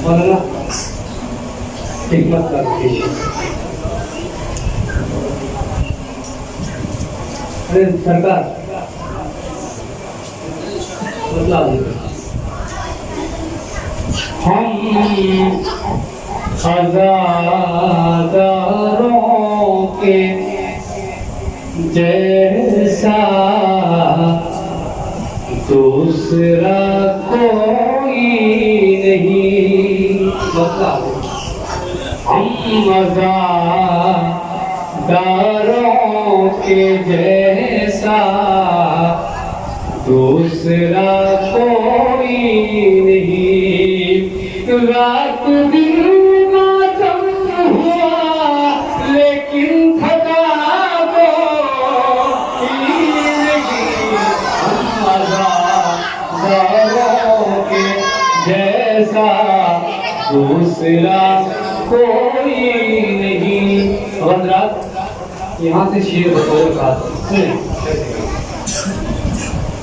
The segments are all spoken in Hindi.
मौलाना हिकमत का सरकार हम हज़ारों के जैसा दूसरा कोई नहीं। मतलब हम हज़ारों के जैसा दूसरा कोई नहीं। रात दिन मातम हुआ लेकिन थका कोई नहीं। हम हज़ारों के जैसा दूसरा कोई नहीं। हज़रात यहाँ से शेर बतौर का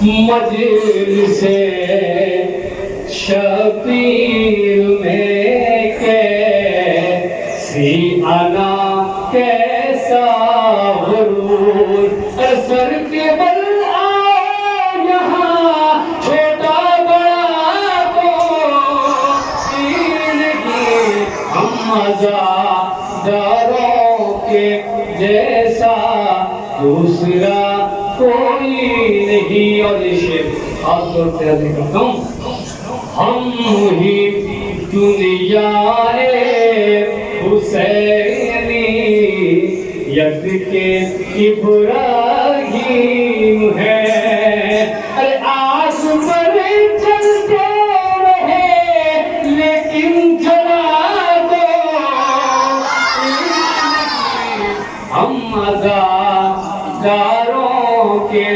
मजलिसे शबीर में कैसी अना कैसा गुरूर। सर के बल आओ यहाँ छोटा बड़ा कोई नहीं। हम हज़ारों के जैसा दूसरा कोई नहीं। और ये शेर खास तौर से अधिक करता हूँ। हम ही दुनिया हुसैनी यद के इब्राहीम है। अरे आस पर चलते रहे लेकिन जला दो। हम हज़ारों के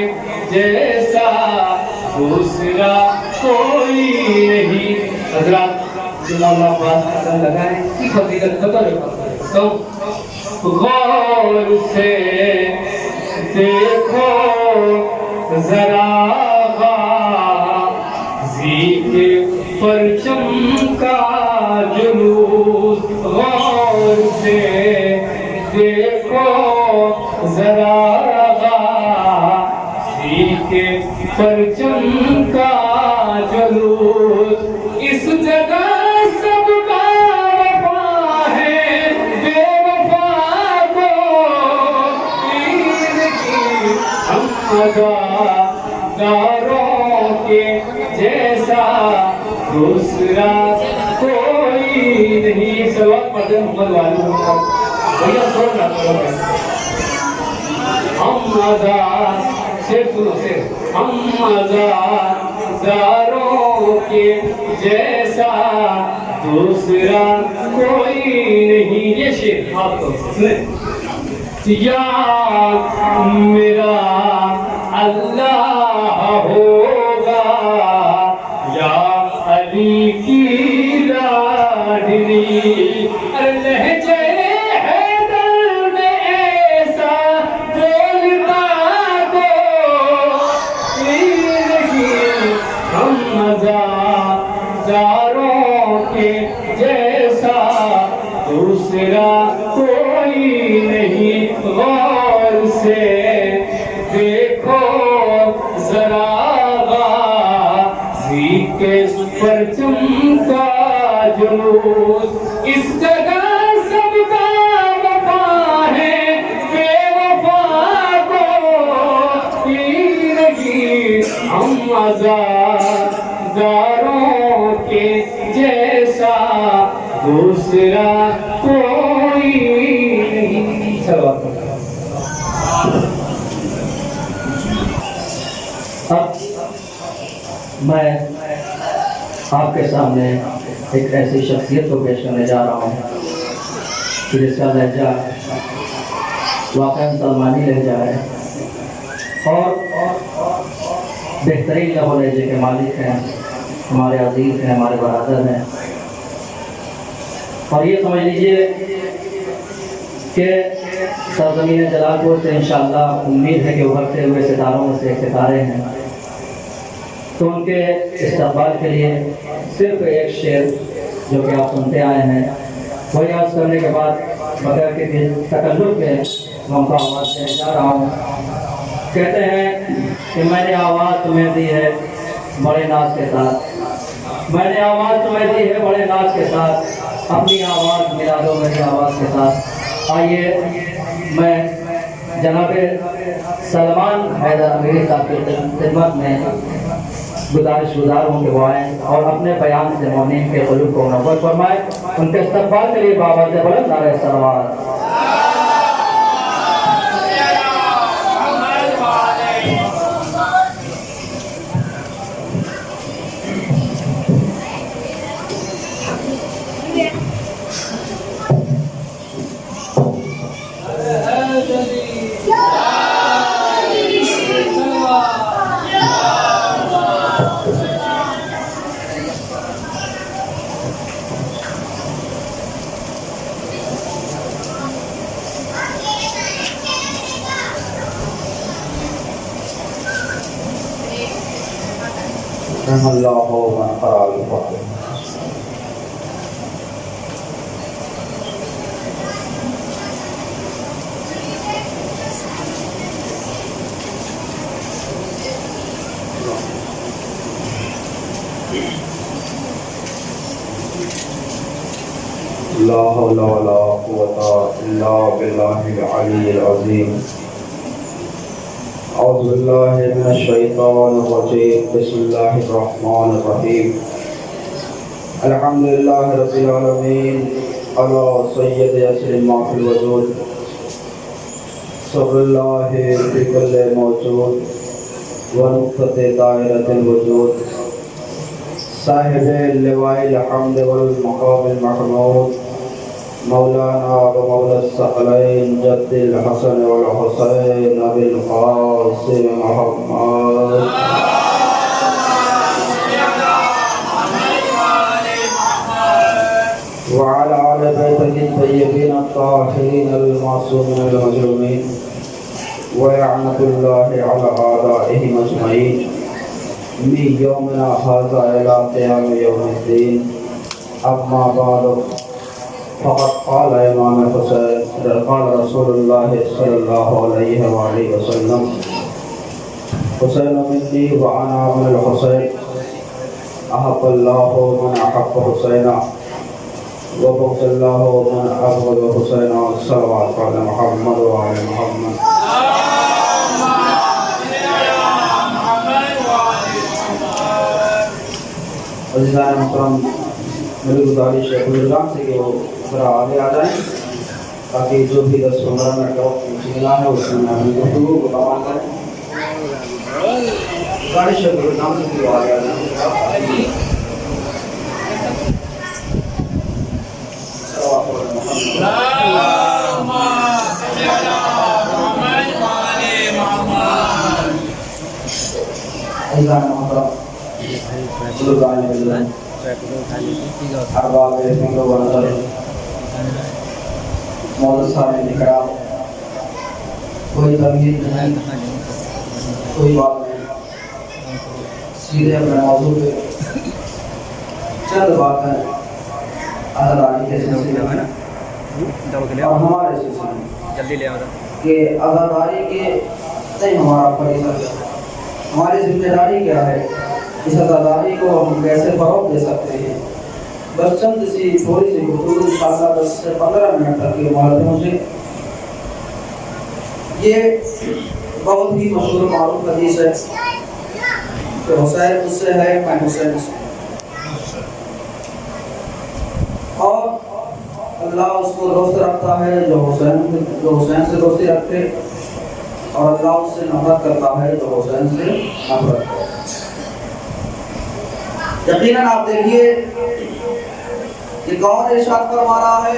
जैसा दूसरा कोई नहीं। हज़रात लगाए तो गौर से देखो जरा गाज़ी के परचम का जुलूस। गौर से देखो जरा के परचम का जुलूस। इस जगह सबका वफा है बेवफा को ईद की। हम हज़ारों के जैसा दूसरा कोई नहीं। सवाल पढ़ते मोहम्मद वाली भैया छोड़ हम शेर सुनो शेर। हम हज़ारों के जैसा दूसरा कोई नहीं। ये शेर आपको सुने। या मेरा अल्लाह होगा या अली की लाडली। अरे लहजे हज़ारों के जैसा दूसरा कोई नहीं। गौर से देखो जरा गाज़ी के परचम का जुलूस। इस जगह सबका वफा है बेवफा को नहीं। हम हज़ारों के जैसा दूसरा कोई नहीं। अब मैं आपके सामने एक ऐसी शख्सियत को पेश करने जा रहा हूँ जिसका लहजा वाक़ई सलमानी लहजा है और बेहतरीन लहज़े लहजे के मालिक हैं, हमारे अजीज़ हैं, हमारे बरादर हैं। और ये समझ लीजिए कि सरज़मीन जलालपुर से इंशाअल्लाह उम्मीद है कि उभरते हुए सितारों में से एक सितारे हैं, तो उनके इस्तक़बाल के लिए सिर्फ एक शेर जो कि आप सुनते आए हैं वही अर्ज़ करने के बाद बगैर के तकल्लुफ़ के मौका आवाज़ देने जा रहा हूँ। कहते हैं कि मैंने आवाज़ तुम्हें दी है बड़े नाज के साथ, मैंने आवाज़ तुम्हें दी है बड़े नाज के साथ, अपनी आवाज़ मिला दो मेरी आवाज़ के साथ। आइए मैं जनाब सलमान हैदर अमीरी साहब की खिदमत में गुजार हूँ कि वो आएँ और अपने बयान से मौनीन के क़ुलूब को मुनव्वर फरमाए। उनके इस्तक़बाल के लिए बाबा से बुलंद नारे सलवात। ला हौला वला कुव्वता इल्ला बिल्लाहिल अलीय्यिल अज़ीम। औज़ु बिल्लाहि मिनश शैतानिर रजीम। बिस्मिल्लाहिर रहमानिर रहीम। अल्हम्दुलिल्लाहि रब्बिल आलमीन। अला सय्यदि असलिम मा फिल वजूद। सल्लल्लाहु फी कुल्लि मौजूद व नुक़्तति दायरतिल वजूद। साहिब लिवाइल हम्द वल मक़ामिल महमूद मौलाना व मौला सकलैन जद्दिल हसन वल हुसैन अबिल क़ासिम मुहम्मद व अला आलि बैतिही तय्यबीन अत्ताहिरीन अल मासूमीन अल मज़लूमीन व लअनतुल्लाहि अला आदाइहिम अजमईन मिन यौमिना हाज़ा इला क़ियाम यौमिद्दीन। अम्मा बअद फ़क़द क़ाल इमाम हुसैन क़ाल रसूलुल्लाह सल्लल्लाहु अलैहि व आलिहि वसल्लम हुसैन मिन्नी व अना मिनल हुसैन अहब्बल्लाहु मन अहब्ब हुसैना व बग़ज़ल्लाहु मन अबग़ज़ हुसैना। सल्लल्लाहु अलैहि मुहम्मद व आलि मुहम्मद। अज़ीज़ान मोहतरम, मेरी गुजारिश है बुजुर्गान से कि वो ज़रा आगे आ जाएं ताकि जो भी 10-15 मिनट का वक्त मिला है उसमें अपनी गुफ्तगू को तमाम करें। गुजारिश है बुजुर्गान से कि वो आगे आ जाएं। अज़ीज़ान मोहतरम, बुजुर्गान बिल्लाह अरबाब फ़िक्र व नज़र मौजूद सामईन इकराम, कोई तमहीद नहीं, कोई बात नहीं, सीधे अपने मौजू पे चंद बातें आज़ादारी के सिलसिले में और हमारे सिलसिले में जल्दी ले आओ कि आज़ादारी के नहीं हमारा फरीज़ा है, हमारी जिम्मेदारी क्या है, इस आज़ादारी को हम कैसे फ़रोग़ दे सकते हैं। बस चंद सी थोड़ी सी गुफ्तगू इंशाअल्लाह 10 से 15 मिनट तक की मुहादरों से। ये बहुत ही मशहूर मारूफ हदीस है कि हुसैन मुझसे है, मैं हुसैन से, और अल्लाह उसको दोस्त रखता है जो हुसैन से दोस्ती रखते, और अल्लाह उससे नफरत करता है जो हुसैन से नफरत करता है। यकीनन आप देखिए कि कौन इरशाद फरमा रहा है,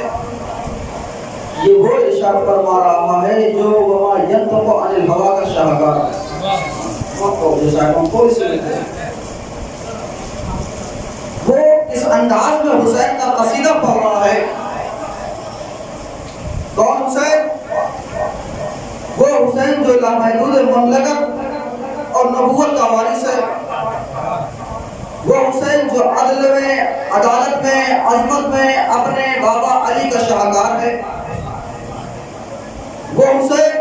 ये वो इरशाद फरमा रहा है जो वमा यंतक़ु अनिल हवा का शाहकार वो इस अंदाज में हुसैन का कसीदा पढ़ रहा है। कौन हुसैन? हुसैन जो लामहदूद ममलकत और नबूवत का वारिस है, वो हुसैन जो अदल में, अदालत में, अजमत में अपने बाबा अली का शाहकार है। वो हुसैन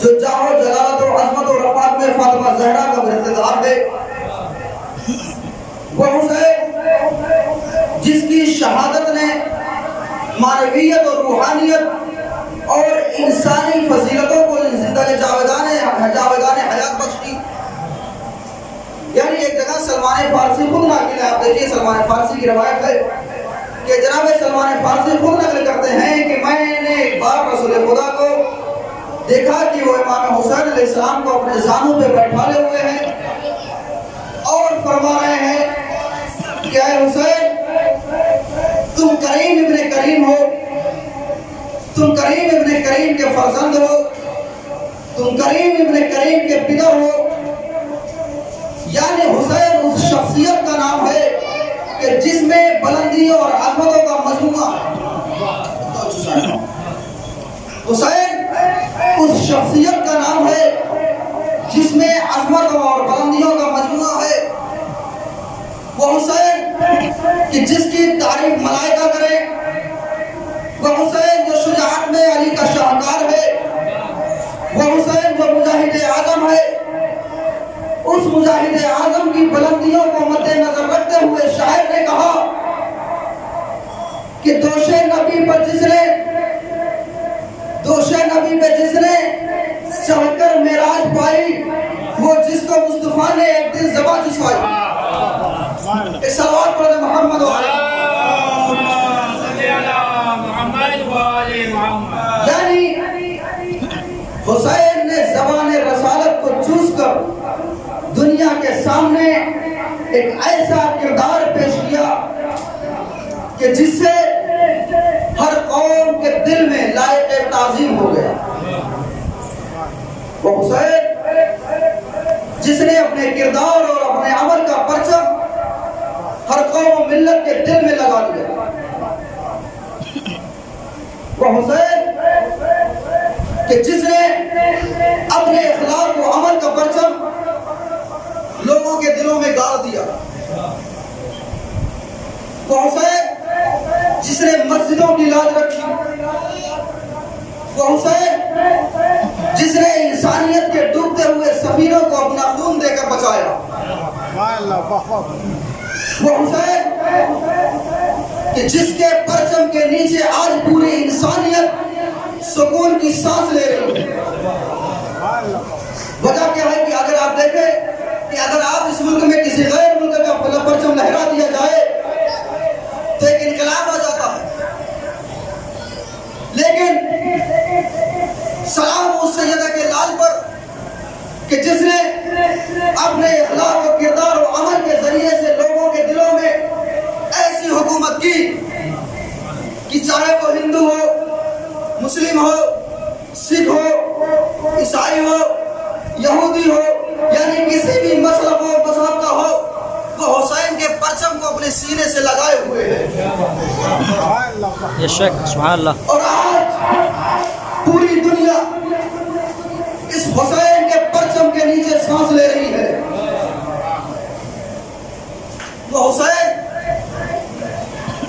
जो जाहो जलालत और अजमत और रफ़ात में फातिमा ज़हरा का रिश्तेदार है। वो हुसैन जिसकी शहादत ने मानवीयत और रूहानियत और इंसानी फजीलतों को जिंदगी जावेदान हयात बख्शी। यानी एक जगह सलमान फारसी खुद नाकिल है, आप देखिए सलमान फारसी की रवायत है कि जनाब सलमान फारसी खुद नकल करते हैं कि मैंने एक बार रसूल खुदा को देखा कि वो इमाम हुसैन अलैहिस्सलाम को अपने जानों पे बैठाए हुए हैं और फरमा रहे हैं कि ऐ हुसैन, तुम करीम इब्ने करीम हो, तुम करीम इब्ने करीम के फर्जंद हो, तुम करीम इब्ने करीम के पितर हो। यानी हुसैन उस शख्सियत का नाम है कि जिसमें बुलंदियों और अजमतों का मजमूआ। हुसैन उस शख्सियत का नाम है जिसमें अजमत और बुलंदियों का मजमूआ है। वो हुसैन कि जिसकी तारीफ मलाइका करे, वो हुसैन जो शुजाअत में अली का शाहकार है, वो हुसैन जो मुजाहिद आजम है। उस मुजाहिद आजम की बुलंदियों को मद्देनजर रखते हुए शायर ने कहा कि दोषे नबी पर जिसने सहकर मेराज पाई, वो जिसको मुस्तफा ने एक दिन ज़बा चुसवाई। इस सलवात पर मोहम्मद यानी हुसैन ने ज़बान रसालत को चूस कर दुनिया के सामने एक ऐसा किरदार पेश किया कि जिससे हर कौम के दिल में लायक ताज़ीम हो गया। वो हुसैन जिसने अपने किरदार और अपने अमल का परचम हर कौम मिल्लत के दिल में लगा दिया। वो हुसैन कि जिसने अपने इखलाक व अमल का परचम लोगों के दिलों में गाड़ दिया। वो हुसैन जिसने मस्जिदों की लाज रखी। वो हुसैन जिसने इंसानियत के डूबते हुए सफीरों को अपना खून देकर बचाया। वो हुसैन कि जिसके परचम के नीचे आज पूरी इंसानियत सुकून की सांस ले रही है। वजह क्या है कि अगर आप देखें कि अगर आप इस मुल्क में किसी गैर मुल्क का परचम लहरा दिया जाए तो एक इनकलाब आ जाता है, लेकिन सलाम उस सैयदा के लाल पर कि जिसने अपने इखलाक और किरदार और अमल के जरिए से लोगों के दिलों में ऐसी हुकूमत की कि चाहे वो हिंदू हो, मुस्लिम हो, सिख हो, ईसाई हो, यहूदी हो, यानी किसी भी मसलब हो, मजहब का हो, वो हुसैन के परचम को अपने सीने से लगाए हुए है। और आज पूरी दुनिया इस हुसैन के परचम के नीचे सांस ले रही है। वो हुसैन,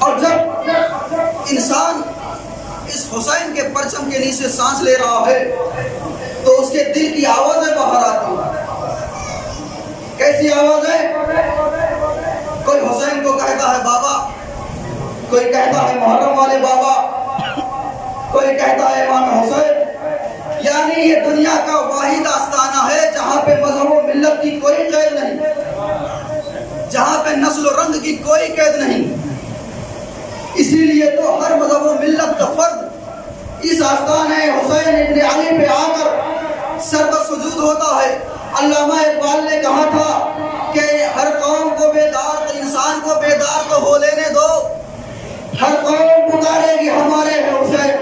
और जब इंसान इस हुसैन के परचम के नीचे सांस ले रहा है तो उसके दिल की आवाजें बाहर आती हैं। कैसी आवाजें? कोई हुसैन को कहता है बाबा, कोई कहता है मुहर्रम वाले बाबा, कोई कहता है इमाम हुसैन। यानी ये दुनिया का वाहिद आस्ताना है जहाँ पे मजहब व मिल्लत की कोई कैद नहीं, जहाँ पे नस्ल और रंग की कोई कैद नहीं। इसीलिए तो हर मजहब व मिल्लत का फर्द इस आस्ताने हुसैन इब्ने अली पे आकर सर्वसुजूद होता है। अल्लामा इकबाल ने कहा था कि हर कौम को बेदार, इंसान को बेदार तो हो लेने दो, हर कौम पुकारेगी हमारे हैं हुसैन।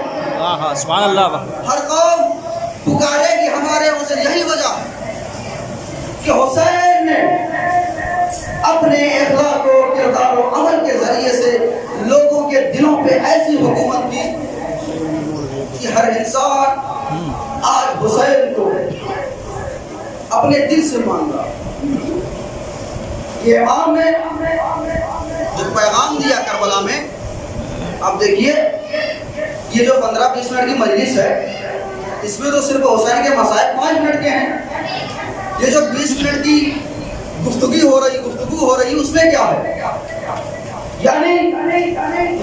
सुभान अल्लाह। हर कौम पुकारेगी हमारे हुसैन। यही वजह है कि हुसैन ने अपने इखलाक और किरदार और अमल के जरिए से लोगों के दिलों पे ऐसी हुकूमत की कि हर इंसान आज हुसैन को अपने दिल से मान रहा। ये इमाम ने जो पैगाम दिया करबला में, अब देखिए ये जो 15-20 मिनट की मजलिस है, इसमें तो सिर्फ हुसैन के मसाइब 5 मिनट के हैं। ये जो 20 मिनट की गुफ्तगू हो रही उसमें क्या है? यानी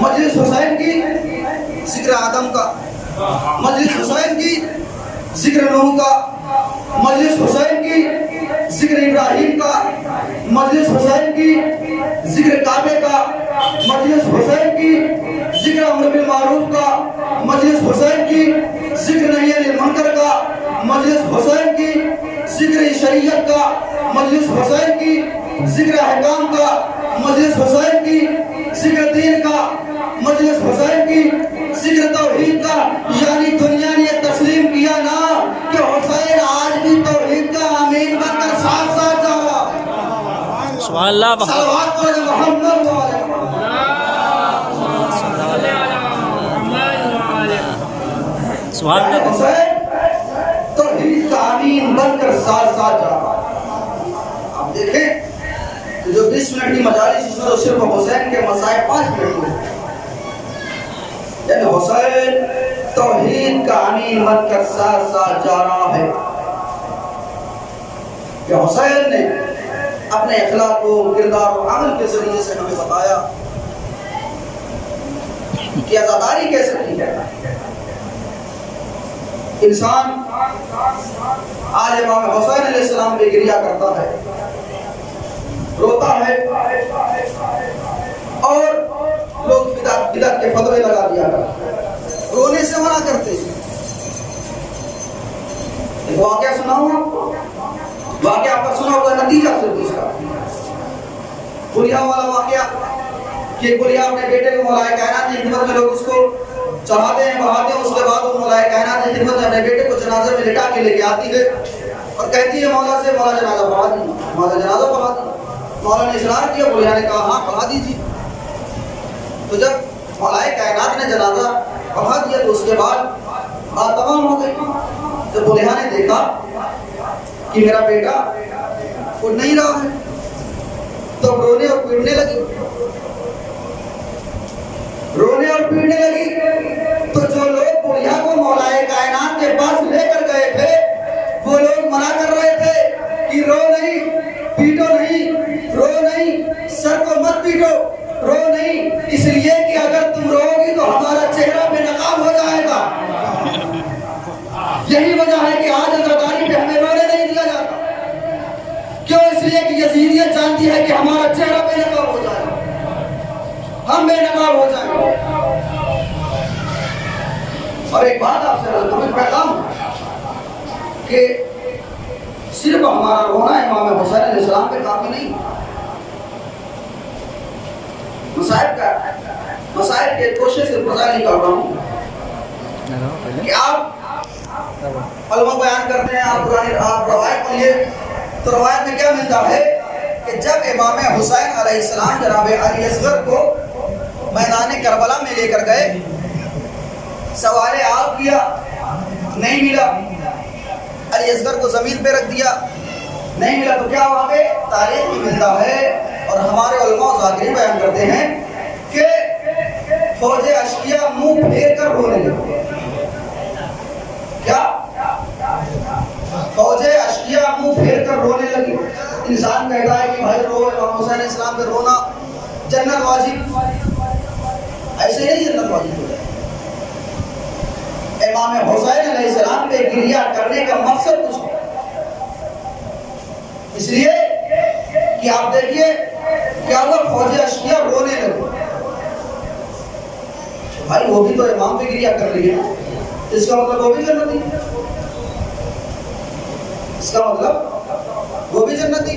मजलिस हुसैन की जिक्र आदम का, मजलिस हुसैन की जिक्र नूह का, मजलिस हुसैन की जिक्र इब्राहिम का, मजलिस हुसैन की जिक्र काबे का, मजलिस हुसैन की जिक्र अम्र बिल मारूफ का, मजलिस हुसैन की जिक्र नही अनिल मुनकर का, मजलिस हुसैन की जिक्र शरीयत का, मजलिस हुसैन की जिक्र अहकाम का, मजलिस हुसैन की जिक्र दीन का, मजलिस हुसैन की जिक्र तौहीद का। यानी दुनिया ने तस्लीम किया ना कि हुसैन आज भी तौहीद का आमीन बनकर साथ साथ जा रहा। सुभान अल्लाह, सल्लल्लाहु अलैहि मोहम्मद सुभान अल्लाह। हुसैन तौहीद का आमीन बनकर साथ साथ जा रहा। आप देखें तो जो 20 मिनट की मजालिस, इसमें तो सिर्फ हुसैन के मसाइब 5 मिनट के, यानी हुसैन तौहीद का आमीन बनकर साथ साथ जा रहा है। कि हुसैन ने अपने अखलाक को, किरदार और अमल के जरिए से हमें बताया कि आज़ादारी कैसे की है। इंसान आज इमाम हुसैन अलैहिस्सलाम पे गिरिया करता है, रोता है, और लोग बिदअत के फतवे लगा दिया करते, रोने से मना करते हैं। एक वाकया सुनाऊं आपको, वाकया आपका सुना हुआ, नतीजा सिर्फ इसका गुलिया वाला वाकया कि गुलिया अपने बेटे को मौलाए कायनात की खिदमत में लोग उसको चढ़ाते हैं, बढ़ाते हैं। उसके बाद वो मौलाए कायनात की खिदमत में अपने बेटे को जनाजे में लिटा के लेके आती है और कहती है मौला से, मौला जनाजा पढ़ा दी, मौला जनाजा पढ़ा दी। मौला ने इशरार किया, गुलिया ने कहा हाँ पढ़ा दीजिए। तो जब मौलाए कायनात ने जनाजा पढ़ा दिया तो उसके बाद बात तमाम हो गई। जब गुलिया ने देखा कि मेरा बेटा उठ नहीं रहा है तो रोने और पीटने लगी, रोने और पीटने लगी। तो जो लोग बुढ़िया को मौलाए कायनात के पास लेकर गए थे, वो लोग मना कर रहे थे कि रो नहीं, पीटो नहीं, रो नहीं, सर को मत पीटो, रो नहीं, इसलिए कि अगर तुम रोओगी तो हमारा चेहरा बेनकाब हो जाएगा। यही वजह है कि आज अज़ादारी पे हमें रोने नहीं दिया जाता। क्यों? इसलिए कि यजीदियत जानती है कि हमारा चेहरा बेनकाब हो जाएगा, हम बेनकाब हो जाएंगे। और एक बात आपसे तुम्हें पैगाम कि सिर्फ हमारा रोना इमाम हुसैन अलैहिस्सलाम पे काफी नहीं, मसाइब के कोशिश से फजाइल निकाल रहा हूँ कि आप अलमा बयान करते हैं, आप रवायत पढ़िए तो रवायत में क्या मिलता है कि जब इमाम हुसैन अलैहिस्सलाम जनाब अली असगर को मैदान करबला में लेकर गए, सवाल आप किया, नहीं मिला, अली असगर को जमीन पे रख दिया, नहीं मिला, तो क्या वहाँ पे तारीख में मिलता है और हमारे उलमा ज़ाकिरीन बयान करते हैं कि फौजे अशकिया मुंह फेर कर रोने लगे। क्या? फौजे अशकिया मुंह फेर कर रोने लगी। इंसान कहता है कि भाई रो, इमाम हुसैन इस्लाम पे रोना जन्नत वाजिब, ऐसे नहीं जन्नत वाजिब हो जाए। इमाम हुसैन अलैहिस्सलाम पे गिरिया करने का मकसद कुछ है, इसलिए कि आप देखिए क्या हुआ, फौजे अशकिया रोने लगे। भाई वो भी तो इमाम पे गिरिया कर रही है, इसका मतलब वो भी जन्नती, इसका मतलब वो भी जन्नती।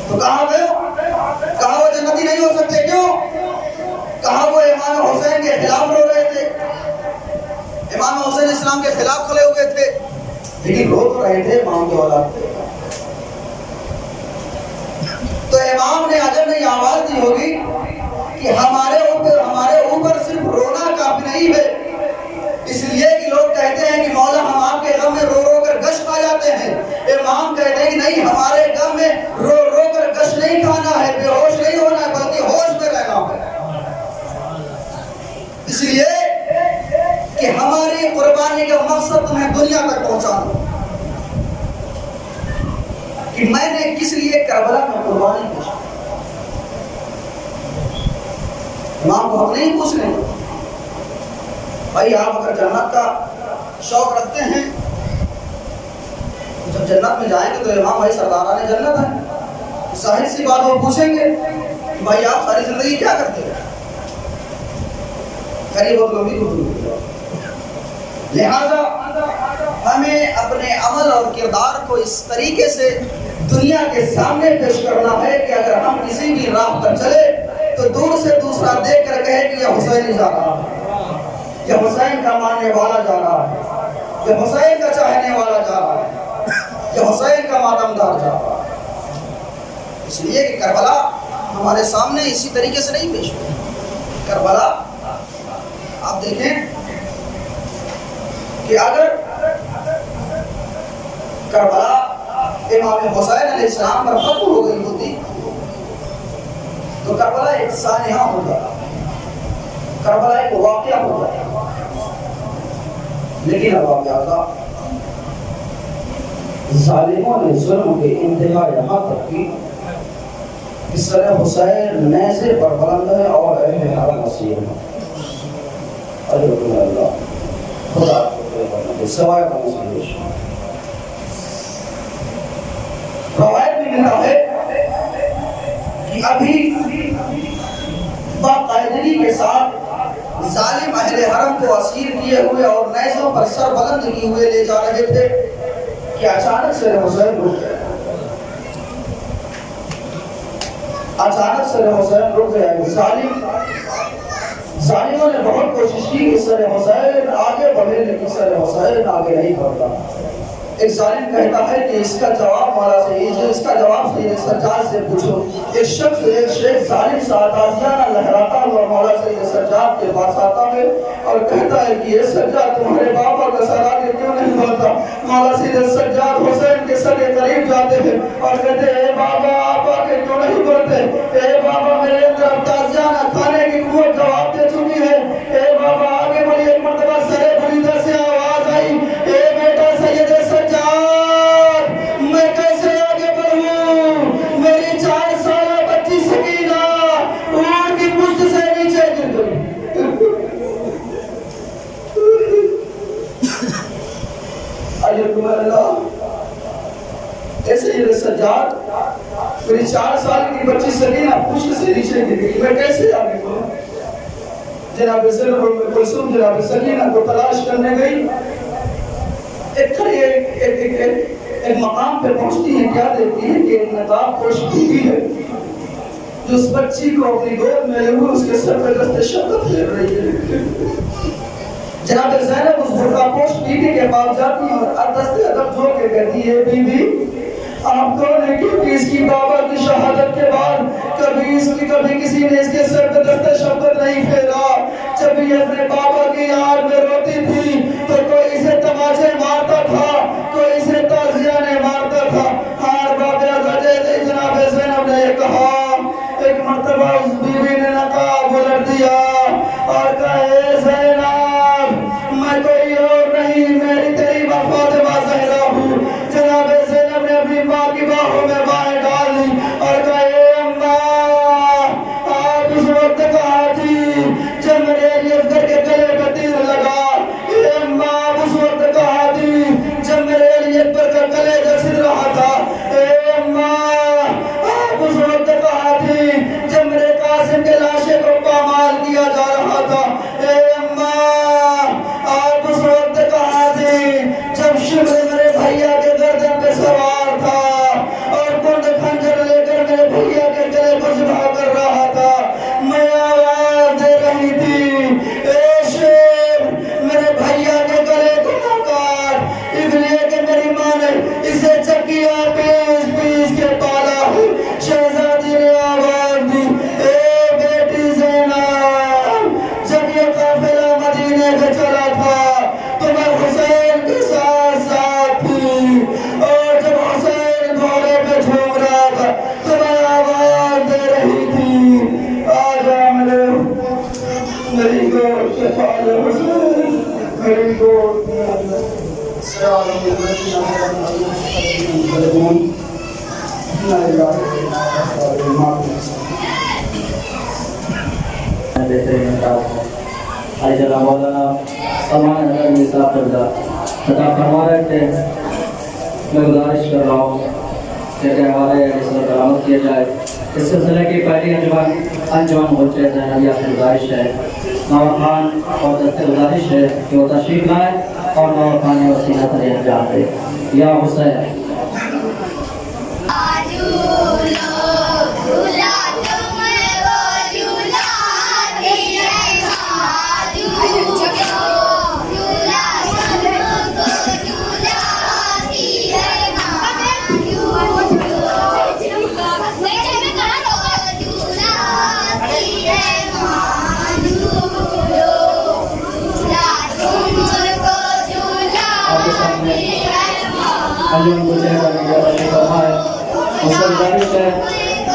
तो कहाँ गए? कहाँ वो जन्नती नहीं हो सकते? क्यों? कहाँ वो इमाम हुसैन के खिलाफ रो रहे थे, इमाम हुसैन इस्लाम के खिलाफ खड़े हो गए थे, लेकिन रो तो रहे थे इमाम के औलाद थे। तो इमाम ने अजब नहीं आवाज दी होगी कि हमारे ऊपर सिर्फ रोना काफी नहीं है, इसलिए कि इमाम कहते हैं कि नहीं, हमारे गम में रो रो कर कश नहीं खाना है, बेहोश नहीं होना है, बल्कि होश में रहना है। इसलिए कि हमारी कुर्बानी का मकसद तुम्हें दुनिया तक पहुंचाना, कि मैंने किस लिए करबला में कुर्बानी की। इमाम को हम नहीं पूछ रहे भाई, आप अगर जन्नत का शौक रखते हैं तो जब जन्नत में जाएंगे तो इमाम भाई सरदाराने जन्नत है, जाहिर सी बात वो पूछेंगे कि भाई आप सारी जिंदगी क्या करते हो। करीब बहुत लंबी गुफ्तगू। लिहाजा हमें अपने अमल और किरदार को इस तरीके से दुनिया के सामने पेश करना है कि अगर हम किसी भी राह पर चले तो दूर से दूसरा देख कर कहे कि यह हुसैन जा रहा है, यह हुसैन का मानने वाला जा रहा है, यह हुसैन का चाहने वाला जा रहा है, यह हुसैन का मातमदार जा रहा है। इसलिए कि करबला हमारे सामने इसी तरीके से नहीं पेश हुई। करबला आप देखें कि अगर करबला इमाम हुसैन अलैहिस्सलाम पर खत्म हो गई होती तो करबला एक सानिहा हो जाता, करबला एक वाक़या हो जाता। लेकिन अब आप याद, जालिमों ने जुल्म की इंतहा यहाँ तक की कि सर हुसैन नेज़े पर बुलंद है और अहले हरम वसीर है। अल्लाह खुदा सवाए का मुस्लिम रवायत में मिला है कि अभी बाकायदगी के साथ जालिम अहले हरम को असीर किए हुए और नेज़ों पर सर बुलंद किए हुए ले जा रहे थे कि अचानक से हुसैन रुक गए। अचानक से हुसैन रुक गया। जालिमों ने बहुत कोशिश की कि सर हुसैन आगे बढ़े, लेकिन सर हुसैन आगे नहीं बढ़ता। एक जालिम कहता है कि इसका जवाब मौला से, इसका जवाब सैयद सज्जाद से पूछो। एक शख्स, एक शेख जालिम सा ताज़ियाना लहराता हुआ मौला सैयद सज्जाद के पास आता है और कहता है कि ये सज्जाद तुम्हारे बाबा का सर आगे क्यों नहीं बढ़ता। मौला सैयद सज्जाद हुसैन के सर के करीब जाते हैं और कहते हैं, बाबा आप आगे क्यों नहीं बढ़ते। ए बाबा मेरे अंदर ताज़ियाना खाने की कुव्वत जवाब दे चुकी है। ए बाबा आगे बढ़िए। एक मर्तबा सरे बुलंद से आवाज आई, ए बेटा सैयद सज्जाद मैं कैसे आगे बढ़ूं। मेरी 4 साल बच्ची सकीना ऊंट की पुष्ट से नीचे गिर गई। ऐसे ही सज्जाद मेरी 4 साल की बच्ची सकीना पुष्ट से नीचे गिर गई, मैं कैसे आगे बढ़ूं। जनाब कुलसुम जनाब सकीना को तलाश करने गई। एक मकाम पे पहुंचती है, क्या देखती है कि एक नकाब पोश बीवी है जो उस बच्ची को अपनी गोद में लिए हुए उसके सर पे दस्ते शफकत फेर रही है। जनाब ज़ैनब उस बुर्का पोश बीवी के पास जाती है और दस्ते अदब जोड़ के कहती है, बीबी आप कौन है, क्योंकि इसकी बाबा की शहादत के बाद कभी किसी ने इसके सर पे दस्ते शफकत नहीं फेरा। जब ये अपने बाबा की याद में रोती थी तो कोई इसे तमाचे मारता था, कोई इसे ताज़ियाने मारता था। हर बाबा गजे जनाब ज़ैनब ने कहा। एक मर्तबा उस बीवी ने नकाब उलट दिया और कहा, ज़ैनब मैं कोई और नहीं, मेरी तेरी मां फातिमा ज़हरा हूँ। जनाब ज़ैनब ने अपनी माँ की बाहों में आज जनाब मौलाना सलमान नदवी साहब तथा फरमा रहे थे, मैं गुजारिश कर रहा हूँ कि हमारे बरामद किया जाए। इस सिलसिले की पहली अंजमन हो जाए से गुजारिश है, नवाब खान और दस्ते गुजारिश है कि वो तशरीफ लाए और नवाब खान वसीला से अंजाम दे। या हुसैन अंजुमन को चेहरा है उससे गुजारिश है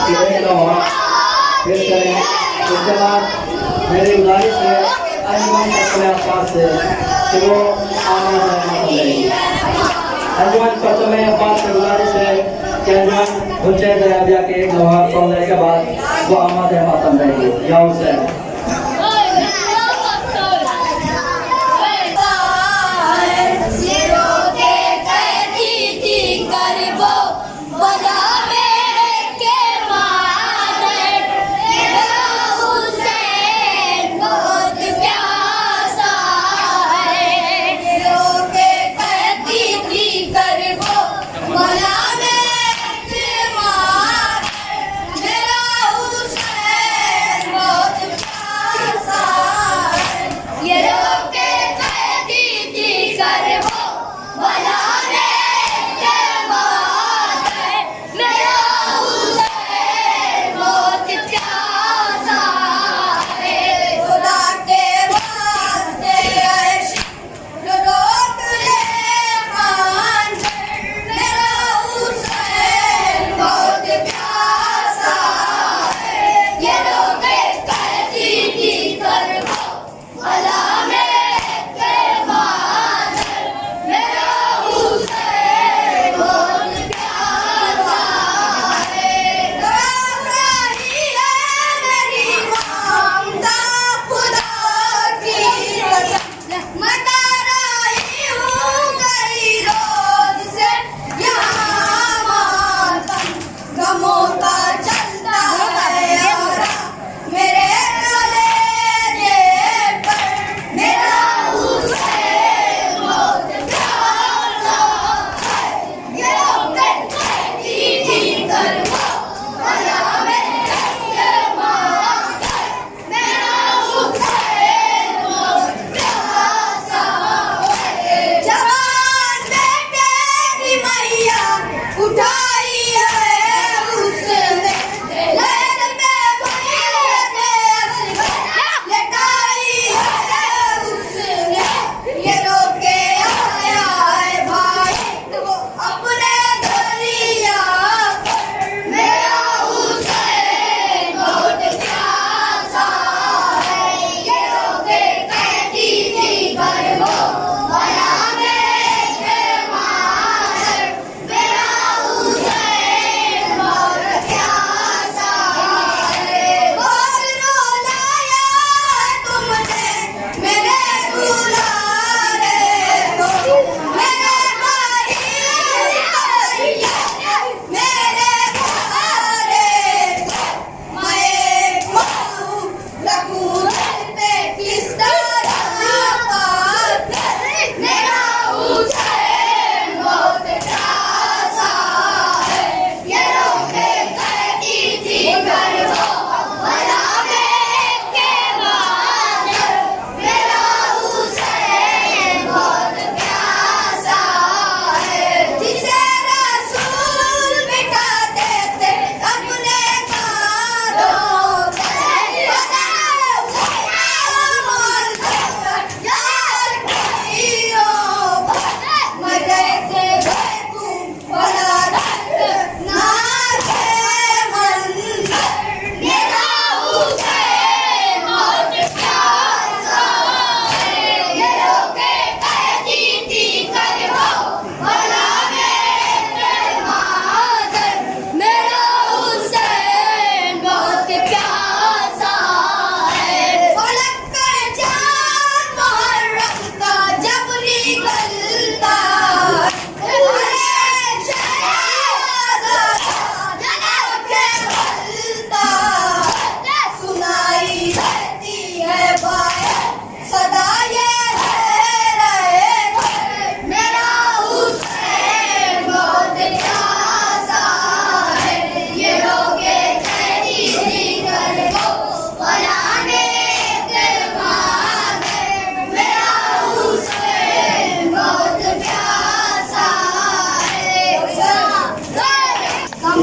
कि एक नवा पेश करें। उसके बाद मेरी गुजारिश है अंजुमन को अपने आसपास से कि वो आने अंजुमन को अपने आसपास से गुजारिश है कि अंजुमन हुज्जत अरबिया के एक नवा सुनने के बाद वो आमद मातम रहेगी। या हुसैन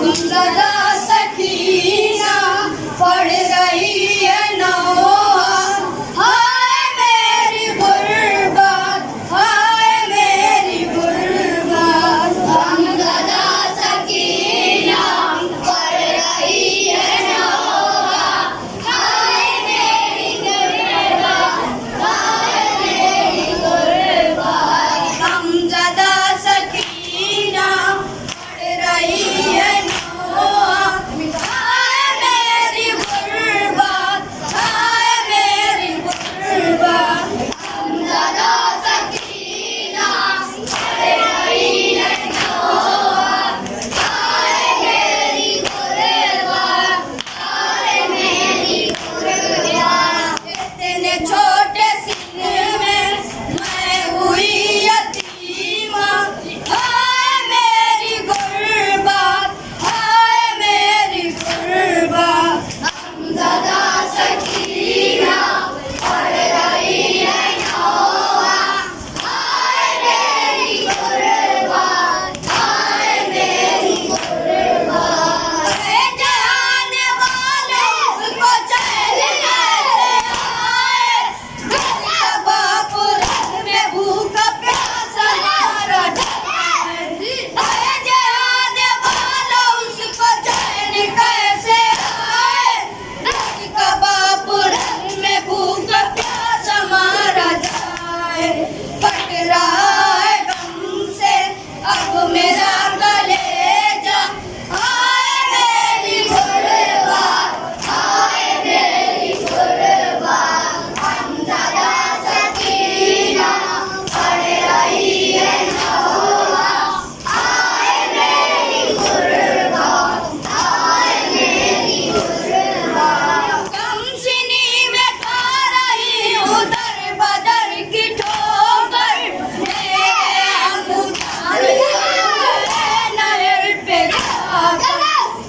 हमज़दा सकीना पढ़ रही है नौहा, हाय मेरी गुर्बत, हाय मेरी गुर्बत। हमज़दा सकीना पढ़ रही है नौहा, हाय मेरी गुर्बत, हाय मेरी गुर्बत। हमज़दा सकीना पढ़ रही है नौहा, हाय मेरी गुर्बत, हाय मेरी गुर्बत। हमज़दा सकीना पढ़ रही है नौहा, हाय मेरी गुर्बत, हाय मेरी गुर्बत। इतने छोटे सिन में मैं हुई यतीमा, हाय मेरी गुर्बत, हाय मेरी गुर्बत। हमज़दा सकीना पढ़ रही है नौहा, हाय मेरी गुर्बत, हाय मेरी गुर्बत। जाने वाले उसको चैन कैसे आए, जैसे बाप रंग में भूखा प्यासा मारा जाए। जाने वाला उसको चैन कैसे आए, जिसका बाप रंग में भूखा प्यासा मारा जाए। फट रहा है गम से अब मेरा कलेजा, हाय मेरी गुर्बत, हाय मेरी गुर्बत। हमज़दा सकीना पढ़ रही है नौहा, हाय मेरी गुर्बत, हाय मेरी गुर्बत। कम सिनी में खा रही हूँ दर बदर की ठोकर, मेरे अंगूठान नहर पे जाकर।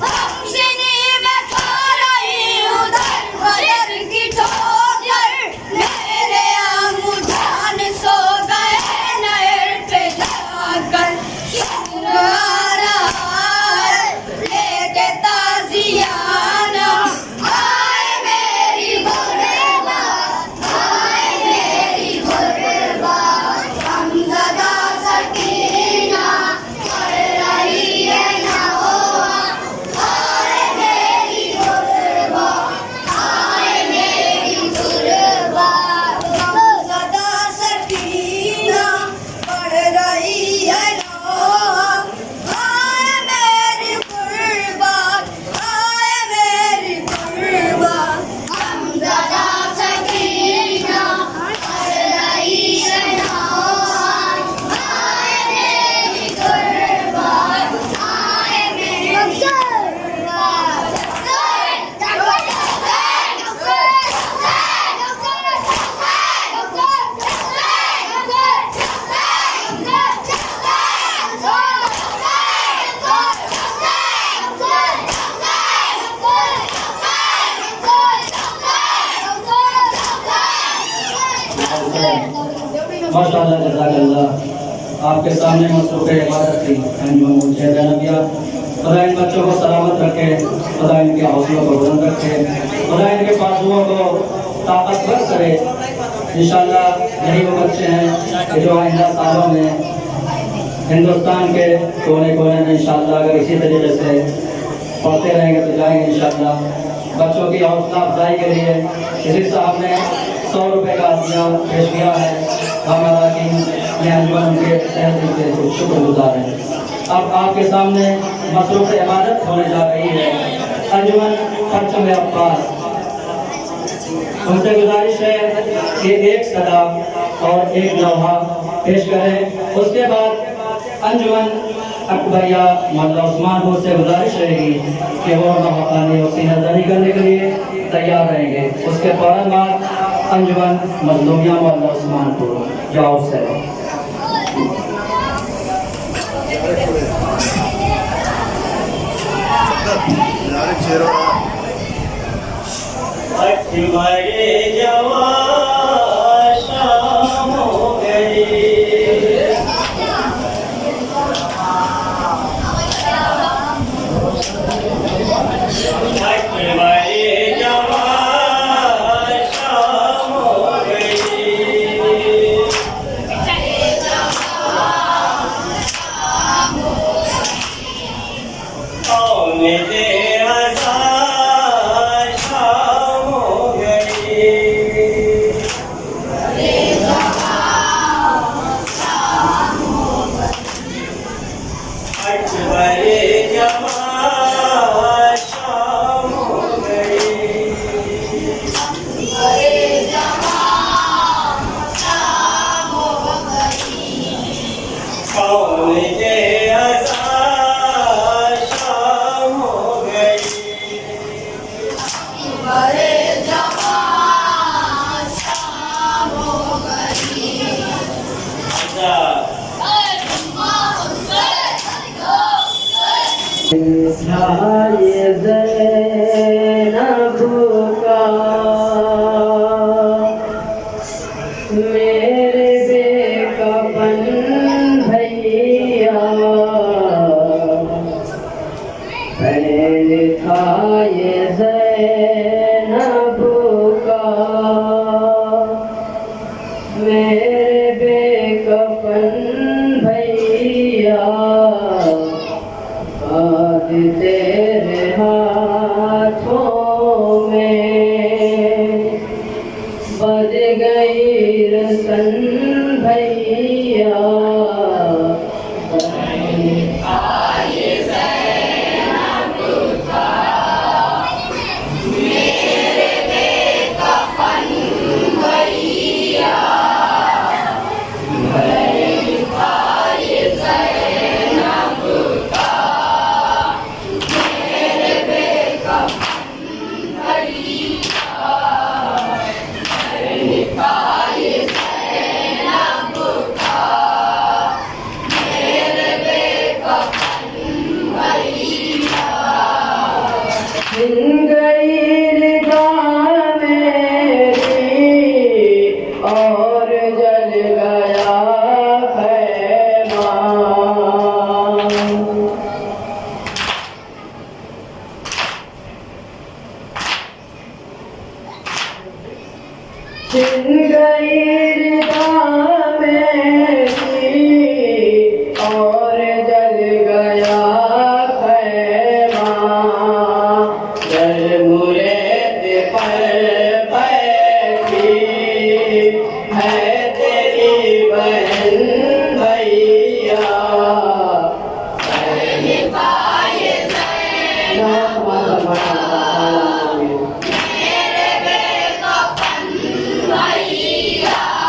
कम सिनी में खा रही हूँ दर बदर की ठोकर, मेरे अंगूठान सो गए नहर पे जाकर। सूंघ आ रहा है लेके ताज़ियाना, हाय मेरी गुर्बत, हाय मेरी गुर्बत। हमज़दा सकीना पढ़ रही है नौहा, हाय मेरी गुर्बत, हाय मेरी गुर्बत। हमज़दा सकीना पढ़ रही है नौहा, हाय मेरी गुर्बत, हाय मेरी गुर्बत। हमज़दा सकीना पढ़ रही है नौहा, हाय मेरी गुर्बत, हाय मेरी माशाअल्लाह जज़ाकल्लाह। आपके सामने मसरूफ़ इबादत थी अंजुमन मुंशी ज़ैनबिया। खुदा इन बच्चों को सलामत रखे, खुदा इनके हौसलों को बुलंद रखे, खुदा इनके बाजुओं को ताकतवर करे। इंशाअल्लाह यही वो बच्चे हैं कि जो आइंदा सालों में हिंदुस्तान के कोने कोने में इंशाअल्लाह अगर इसी तरीके से पढ़ते रहेंगे तो जाएंगे इंशाअल्लाह। बच्चों की हौसला अफजाई के लिए किसी साहब ने 100 रुपये का हदिया पेश किया है। हम अंजुमन उनके तहे दिल से शुक्रगुजार हैं। अब आपके सामने मसरूफ़ इबादत होने जा रही है अंजुमन परचम अब्बास। उनसे गुजारिश है कि एक सदा और एक लौहा पेश करें। उसके बाद अंजुमन अकबरिया मौला उस्मानपुर से गुजारिश रहेगी कि वो नौहानी और सीनाजरी करने के लिए तैयार रहेंगे। उसके फौरन बाद अंजुमन मजलूमिया मौला उस्मानपुर जाओ से मरे जवा शाम हो गई। अकबर जवान शाम हो गई कौन दे हजार शाम हो गई अकबर जवान शाम हो गई कौन दे हजार शाम हो गई ये ज़ैनब का मेरे बेकफन भैया पहले था ये ज़ैनब का मेरे बेकफन भैया आज तेरे हाथों में बज गई रसन भैया छिन गई रिदा मेरी और जल गया खैमा छिन गई रिदा मेरी और जल गया खैमा जल मुरेद पर बैठी है तेरी बहन भैया मेरे बेकफन भैया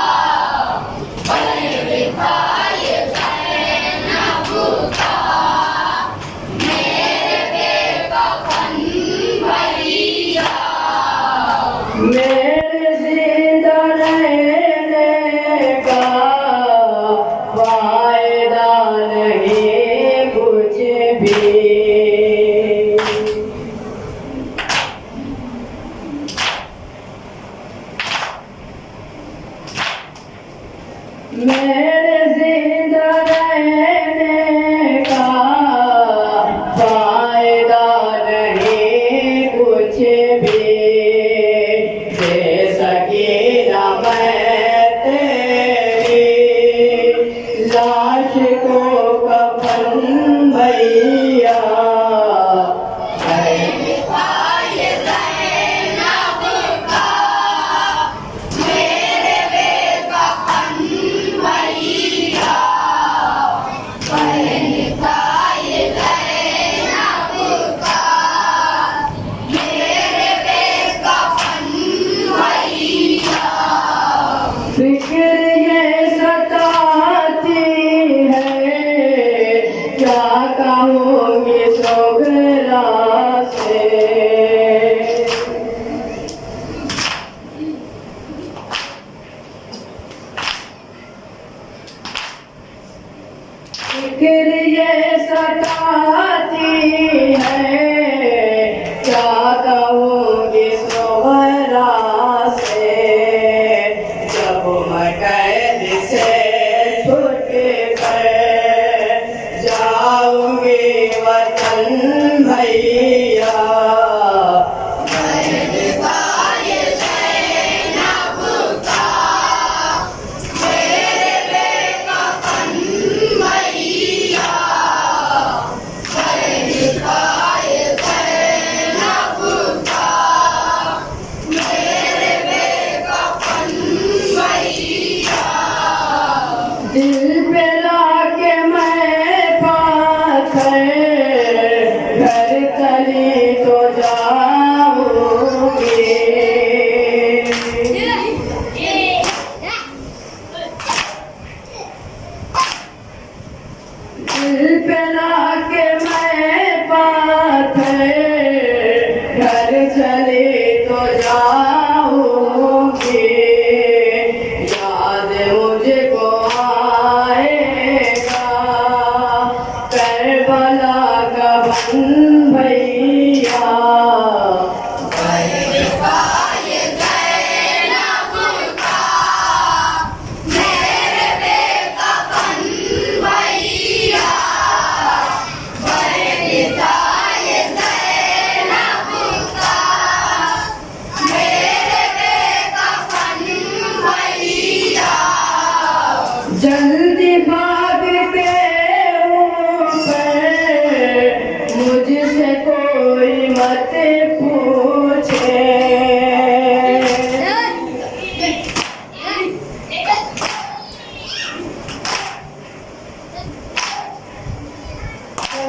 मत पूछे।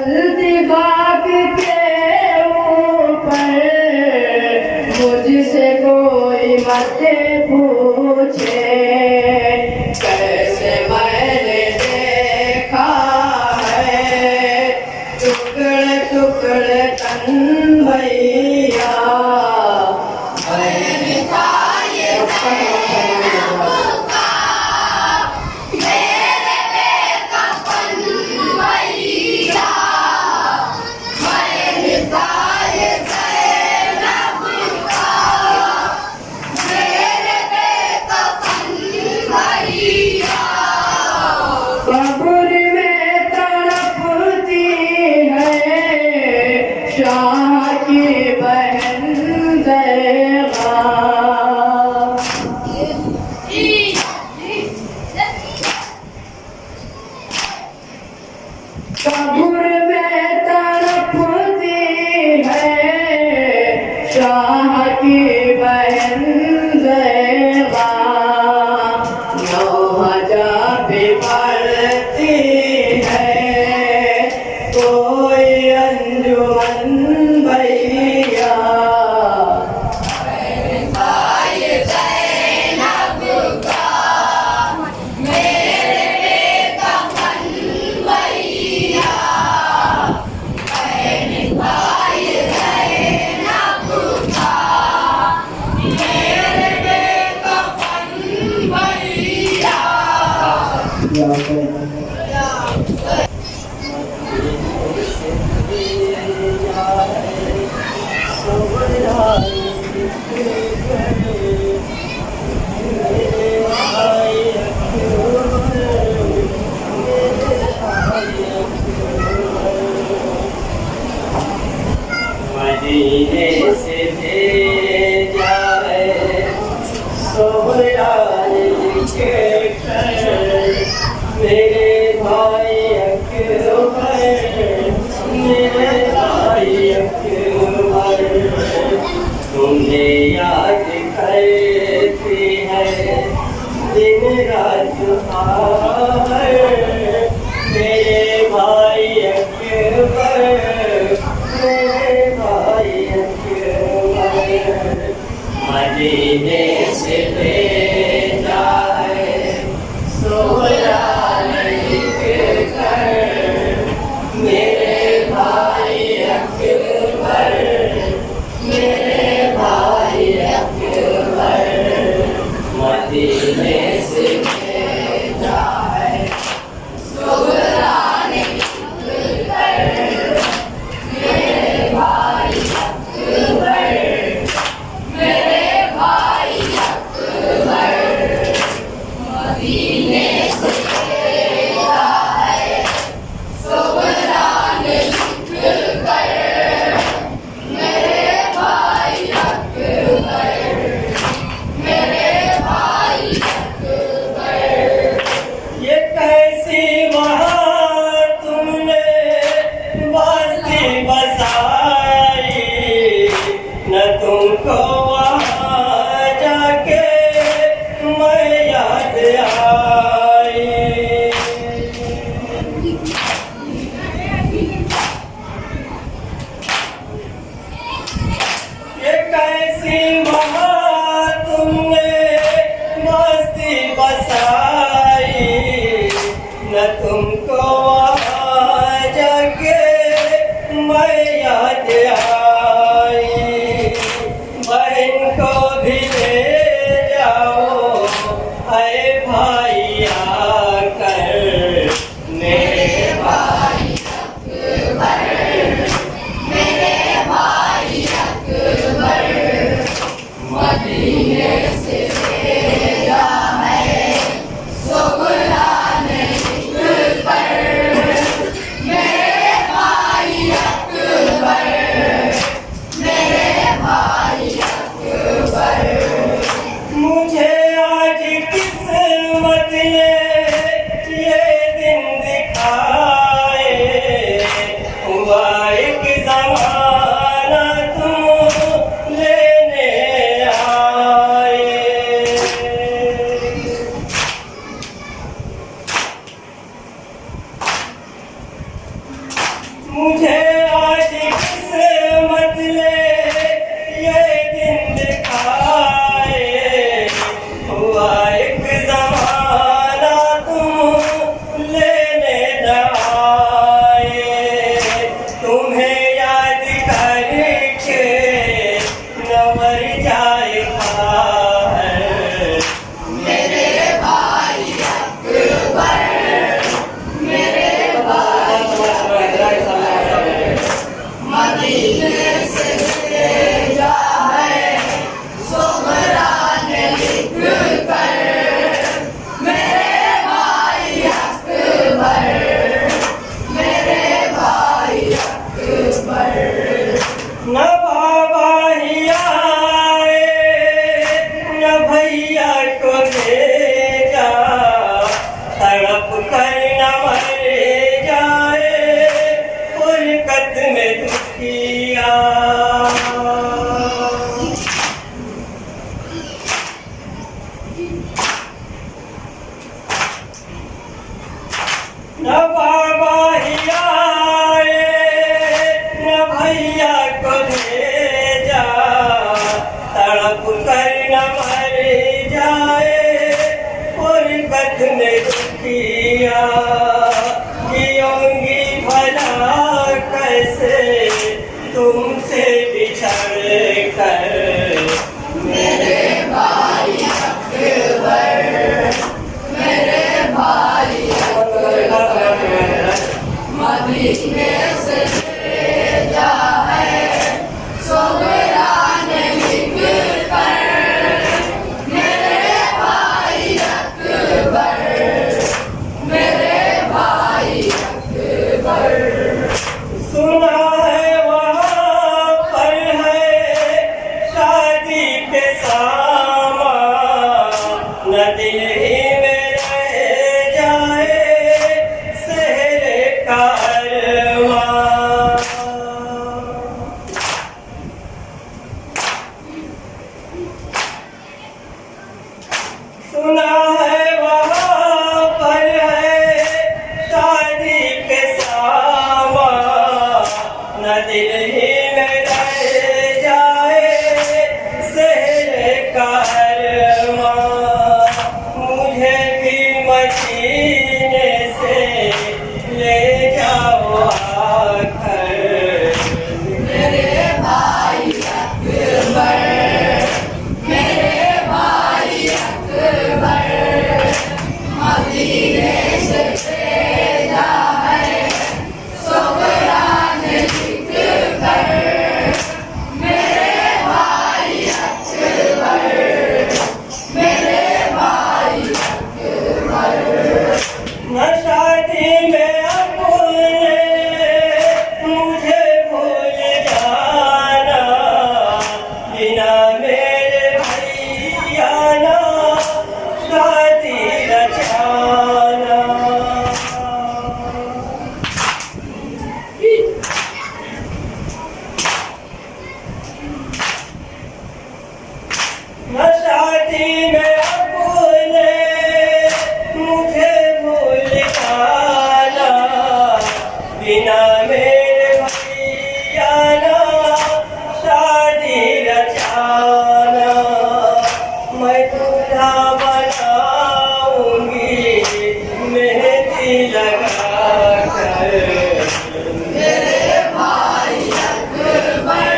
जल्दी बाग के ऊपर मुझसे कोई मत पूछे। कैसे मैंने देखा है टुकड़े टुकड़े तन भैया। कब्र में तड़पती है शाह की बहन ज़ैबा। कब्र में तड़पती है शाह की बहन ज़ैबा। 9,000 भी पढ़ती है कोई अंजुमन भैया। मदीने से भेजा है सोहरान के घर। मेरे भाई अकबर, मेरे भाई अकबर, तुमने याद करती है दिन रात हार। मेरे भाई अकबर, मेरे भाई अकबर, मदीने से भेजा है सोहरान के घर। मेरे भाई अकबर, मेरे भाई अकबर, मदीने से भेजा है सोहरान के घर। मेरे भाई अकबर, मेरे भाई अकबर, मदीने से भेजा है सोहरान के घर। मेरे भाई अकबर, मेरे भाई अकबर। ये कैसी वहाँ तुमने बस्ती बसाई, न तुमको वहाँ जाके मैं याद आई। ये कैसी वहाँ तुमने मस्ती बसाई, न तुमको वहाँ जाके मैं याद आई। बहन को भी ले जाओ है भाई आकर। मेरे भाई अकबर, मेरे भाई अकबर, मदीने से भेजा है सोहरान के घर। मुझसे बिछड़ कर मेरे भाई अकबर, मेरे भाई मदीने से भेजा है सोहरा ने लिख कर। मेरे भाई अकबर, मेरे भाई अकबर। सुना है वहाँ पर है शादी के सामा, न दिल ही में रह जाए शहर का अरमान। सुना है वहाँ पर है शादी के सामा, न दिल ही में रह जाए शहर का अरमान। मुझे भी मदीने से ले जाओ आकर। मेरे भाई अकबर, मेरे भाई अकबर। मदीने से भेजा है सोहरा ने लिख कर। मेरे भाई अकबर, मेरे भाई अकबर। न शादी में अपने मुझे भूल जाना, बिना मेरे भैया ना शादी रचाना। न शादी में अपने मुझे भूल जाना, बिना मेरे भैया ना शादी रचाना। मैं दूल्हा बनाऊंगी मेहंदी लगा कर। मेरे भाई अकबर,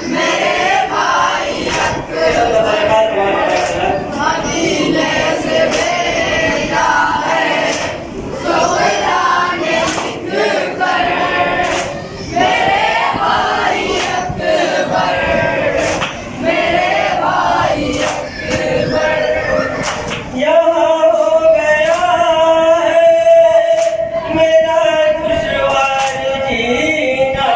मेरे भाई अकबर। मदीने से भेजा है सोहरा ने लिख कर। मेरे भाई अकबर, मेरे भाई अकबर। यहाँ हो गया है मेरा दुश्वार जीना,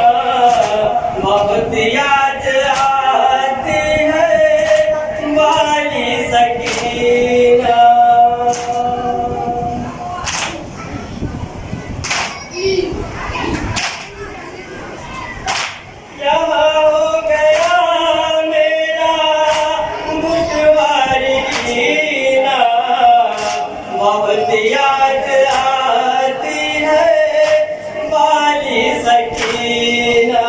बहुत याद आती है वाली सकीना। यहाँ हो गया मेरा दुश्वार जीना, बहुत याद आती है वाली सकीना।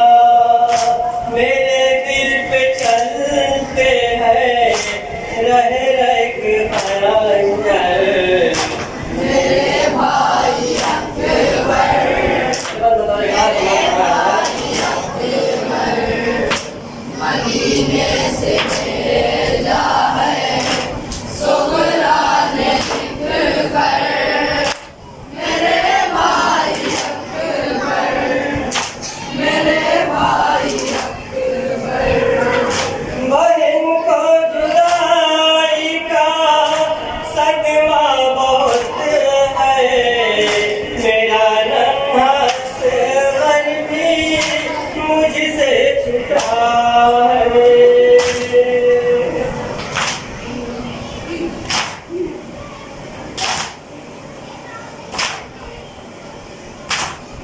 मेरे दिल पे चलते हैं रह रह अंजर। मेरे भाई अकबर, मेरे भाई अकबर। मदीने से भेजा है सोहरा ने लिख कर। मेरे भाई अकबर, मेरे भाई अकबर। बहन को जुदाई का सदमा बहुत है, मेरा नन्हा सर भी मुझसे छुटा है।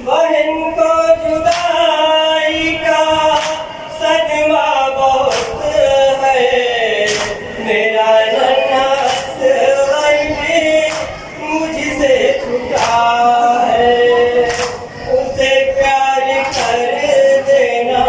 बहन को जुदाई का सदमा बहुत है, मेरा नन्हा सर भी मुझसे छुटा है। उसे प्यार कर देना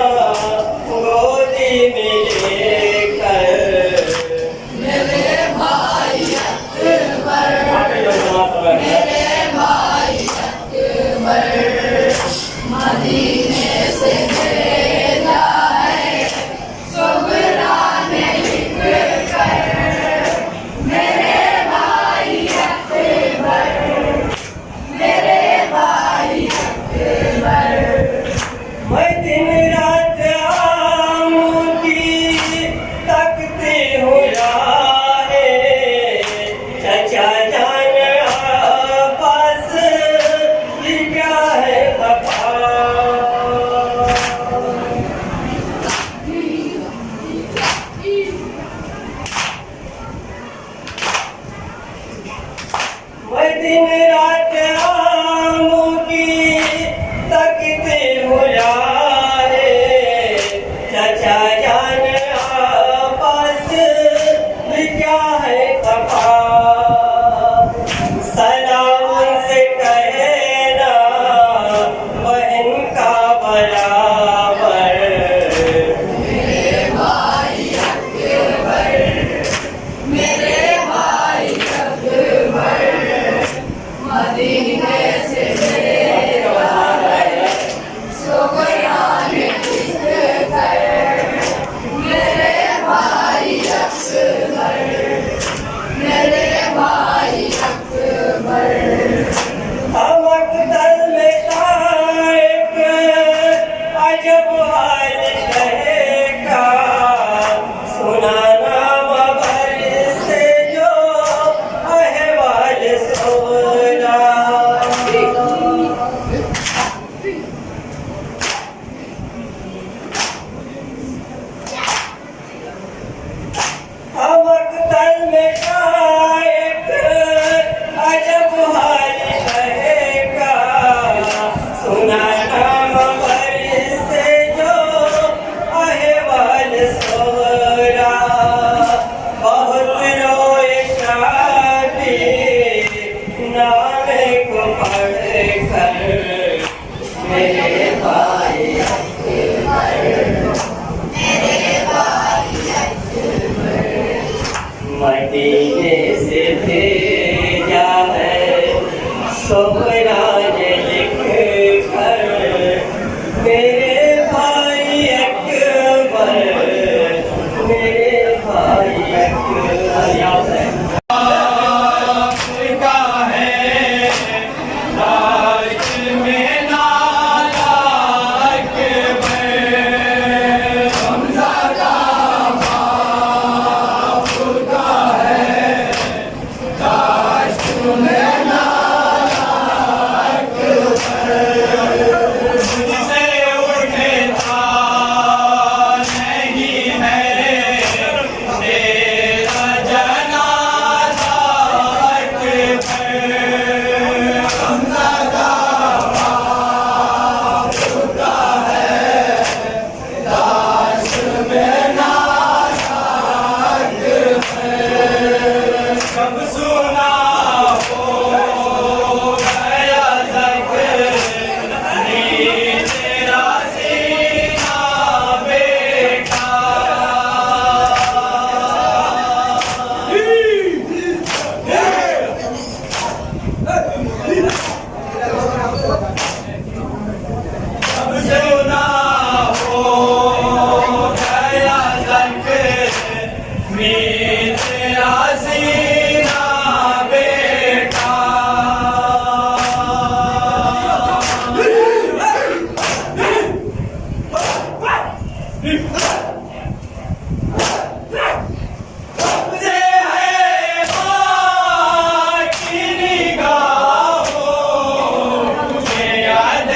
से है बाकी निगाहों में याद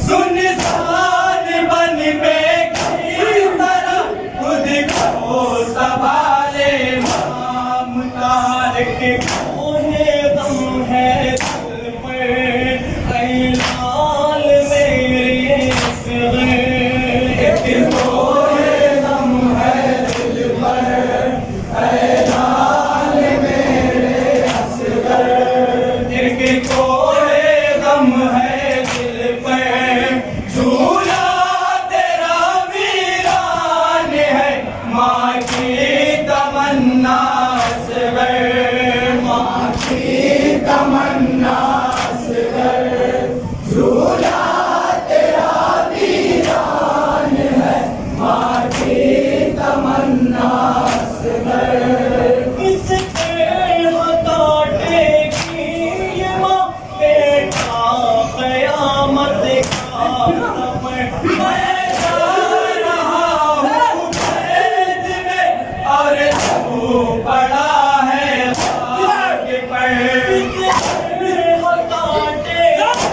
सुनसान बन में किस तरह खुद को संभाले, माम तार के तमन्ना झूला तेरा वीरान है माँ की तमन्ना किसके काटे की ये माँ बेटा कयामत का समय मैं जा रहा हूँ कैद में और तू पड़ा है भाग पर काटे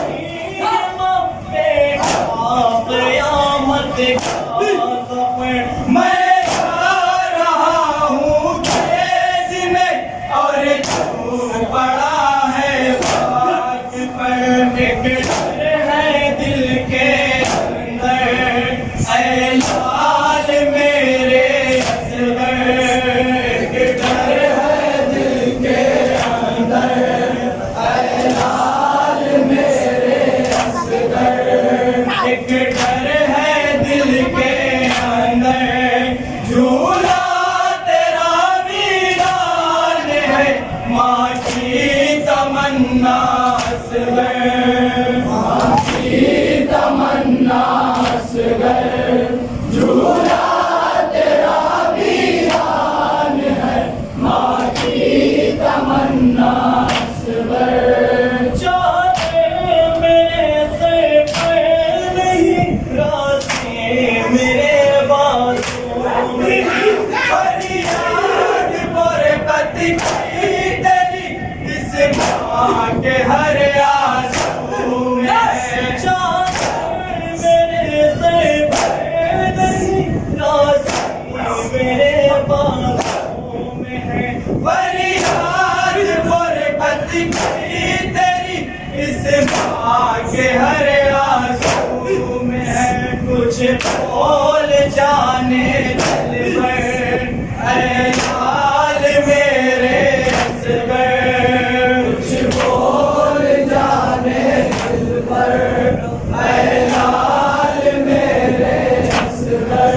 की ये माँ बेटा कयामत का समय मैं जा रहा हूँ कैद में और तू पड़ा है भाग पर एक डर है दिल के अंदर ऐ लाल मेरे असगर एक डर है दिल के अंदर ऐ लाल मेरे असगर एक डर है दिल के अंदर झूला तेरा वीरान है माँ की तमन्ना माँ की तमन्ना झूला तेरा वीरान है माँ की तमन्ना चाहते मेरे से पर नहीं रास्ते मेरे बाजू में फरियाद पर कति तेरी इस माँ के हर आंसू में चाहते मेरे से पर नहीं रास्ते मेरे बाजू में है फरियाद पर कति तेरी इस माँ के हर आंसू में है कुछ बोल जाने दिल पर ऐ लाल मेरे असगर कुछ बोल जाने दिल पर ऐ लाल मेरे असगर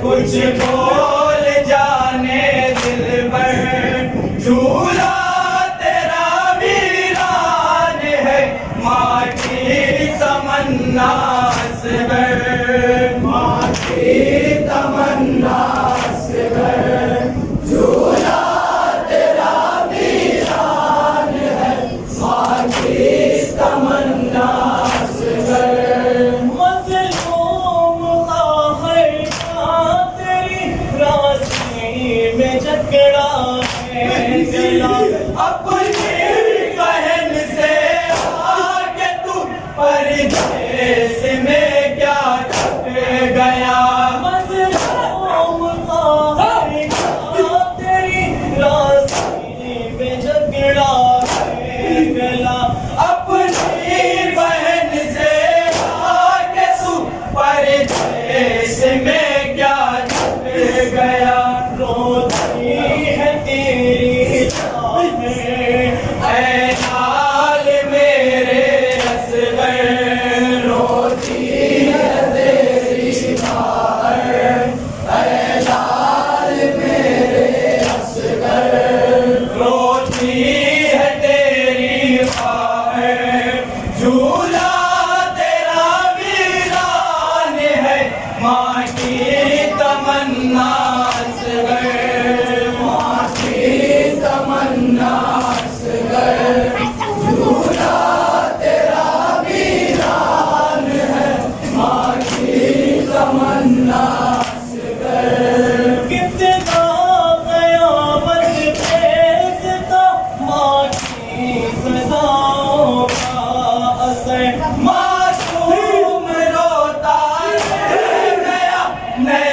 कुछ बोल जाने दिल पर झूला तेरा वीरान है माँ की तमन्ना माँ की तमन्ना झूला तेरा वीरान है माँ की तमन्ना मज़लूम का हर तेरी रास्ते में झगड़ा है गला अपनी बहन से आगे तू परदेस में क्या छुप गया मज़लूम का हर तेरी रास्ते में झगड़ा है गला अपनी बहन से आगे तू परदेस में क्या छुप गया रोती है तेरी चाहें ऐ लाल मेरे असगर रोती है तेरी बाहें ऐ लाल मेरे असगर रोती है तेरी बाहें झूला तेरा वीरान है माँ की तमन्ना माँ की तमन्ना झूला तेरा वीरान है माँ की तमन्ना कितना कयामत पेशता माँ की सदाओं का असर मासूम रोता रह गया मैं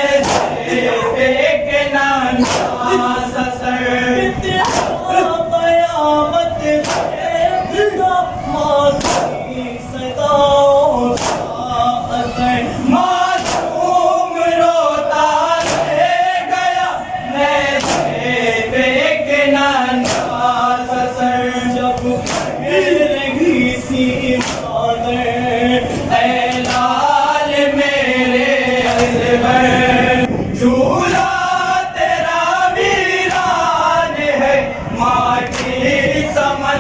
एक नाना ससर कयामत पेशता माँ की सदाओं का असर मासूम रोता रह गया मैं एक नाना ससर जब लगी सी ऐ लाल मेरे असगर झूला तेरा वीरान है माँ की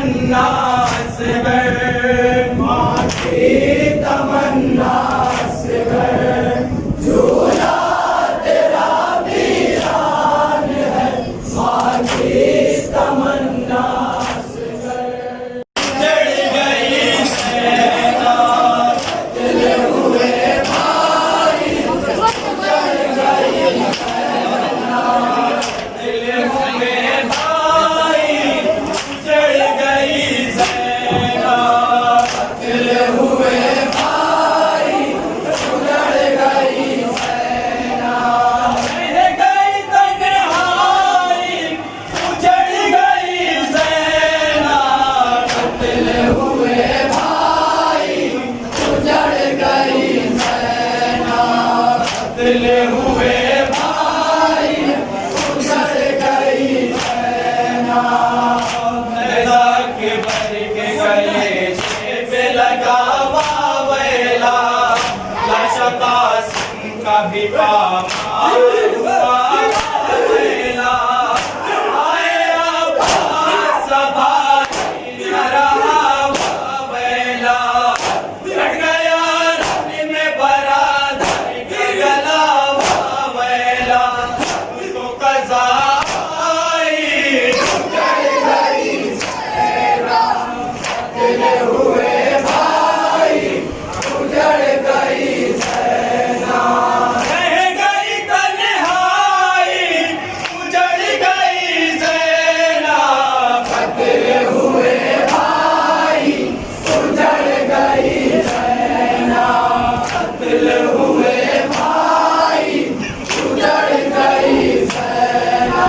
तमन्ना असगर, माँ की तमन्ना असगर, झूला तेरा वीरान है, माँ की तमन्ना असगर। चढ़ गई सेना चले हुए भाई, चढ़ गई सेना चले हुए भाई, चढ़ गई सेना चले हुए भाई, चढ़ गई सेना। रह गई तन्हाई, उजड़ गई सेना, चले हुए भाई, उजड़ गई सेना, चले हुए भाई, उजड़ गई सेना। नज़ा के बर के गले पे लगा बावेला, लाशा कासिम का भी काम हुआ बावेला। आए अब्बास सभाई न रहा बावेला, कट गया रन में बरादर के गला बावेला। उसको कज़ा आई, चढ़ गई सेना चले हुए भाई, उजड़ गई सेना। रह गई तन्हाई, उजड़ गई सेना, चले हुए भाई, उजड़ गई सेना, चले हुए भाई, उजड़ गई सेना।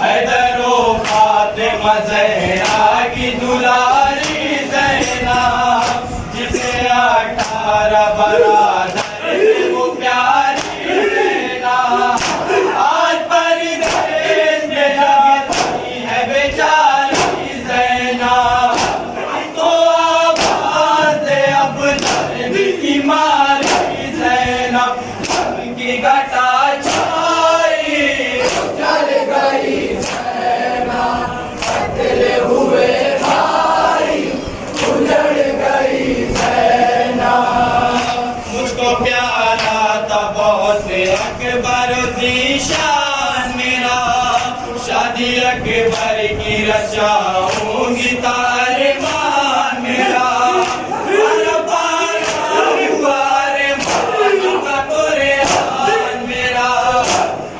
हैदरो फातिमा ज़हरा की दुलारी ज़ैना, जिसे 18 बरादर वो प्यारी ज़ैना, आज परदेश में जाती है बेचारी ज़ैना। तो आवाज़ दे अब दर्द की मारी ज़ैना, की घटा छाई, चल गई सेना चले हुए भाई, उजड़ गई सेना। मुझको प्यारा था बहुत अकबर ज़ीशान मेरा, शादी अकबर की रचाऊंगी तारमान मेरा। हर बार हुआ रे मान का कुरान मेरा,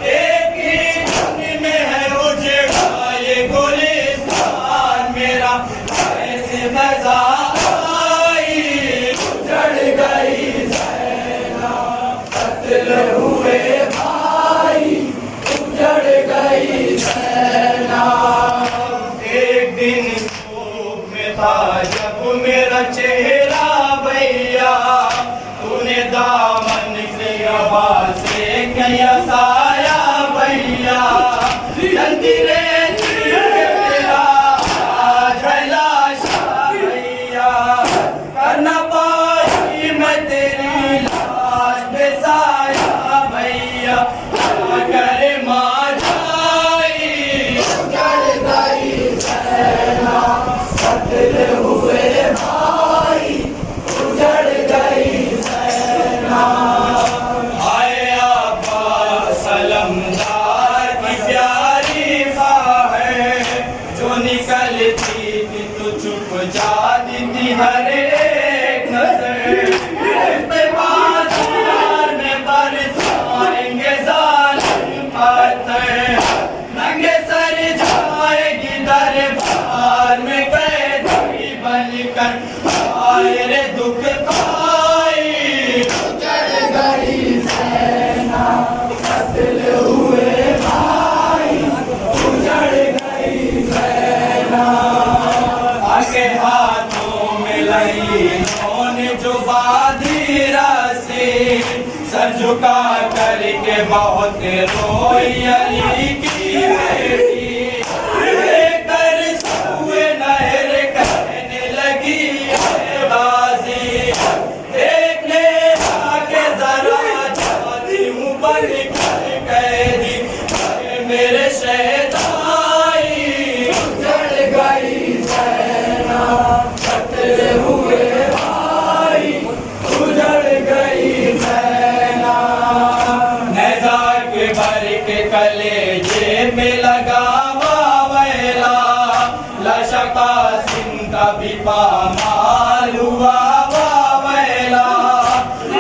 एक ही धुन में है उजड़ा ये गुलिस्तान मेरा। ऐसे मजा आई, उजड़ गई सेना चले हुए भाई, उजड़ गई सेना। एक दिन धूप में था जब मेरा चेहरा भैया, तूने दामन से आवाज़ से किया साया भैया। जल्दी रे तेरा आज है लाशा भैया, करना पाई मैं तेरी लाश पे साया भैया। क्या करे माँ जाई, उजड़ गई सेना चले हुए भाई, उजड़ गई सेना। आए अब्बास सलमदार की प्यारी बाहें, जो निकलती थी तो चुप जाती थी हर एक नजर। इस पे बाजार में बरसाएंगे जालिम पत्थर, नंगे सर जाएगी दरबार में कैदी बनकर, आए रे दुख पाई, चढ़ गई सेना चले हुए भाई, उजड़ गई सेना। आगे हाथों में लाई इन्होंने जो बाधी राशि, सर झुका करके बहुत रोई अली की बेटी। लेकर सुए नहर कहने लगी है बाजी, देख ले आके जरा जाती हूँ बन कर कैदी। मेरे शहदाई, उजड़ गई लशका सिंह का भी पामाल हुआ वावैला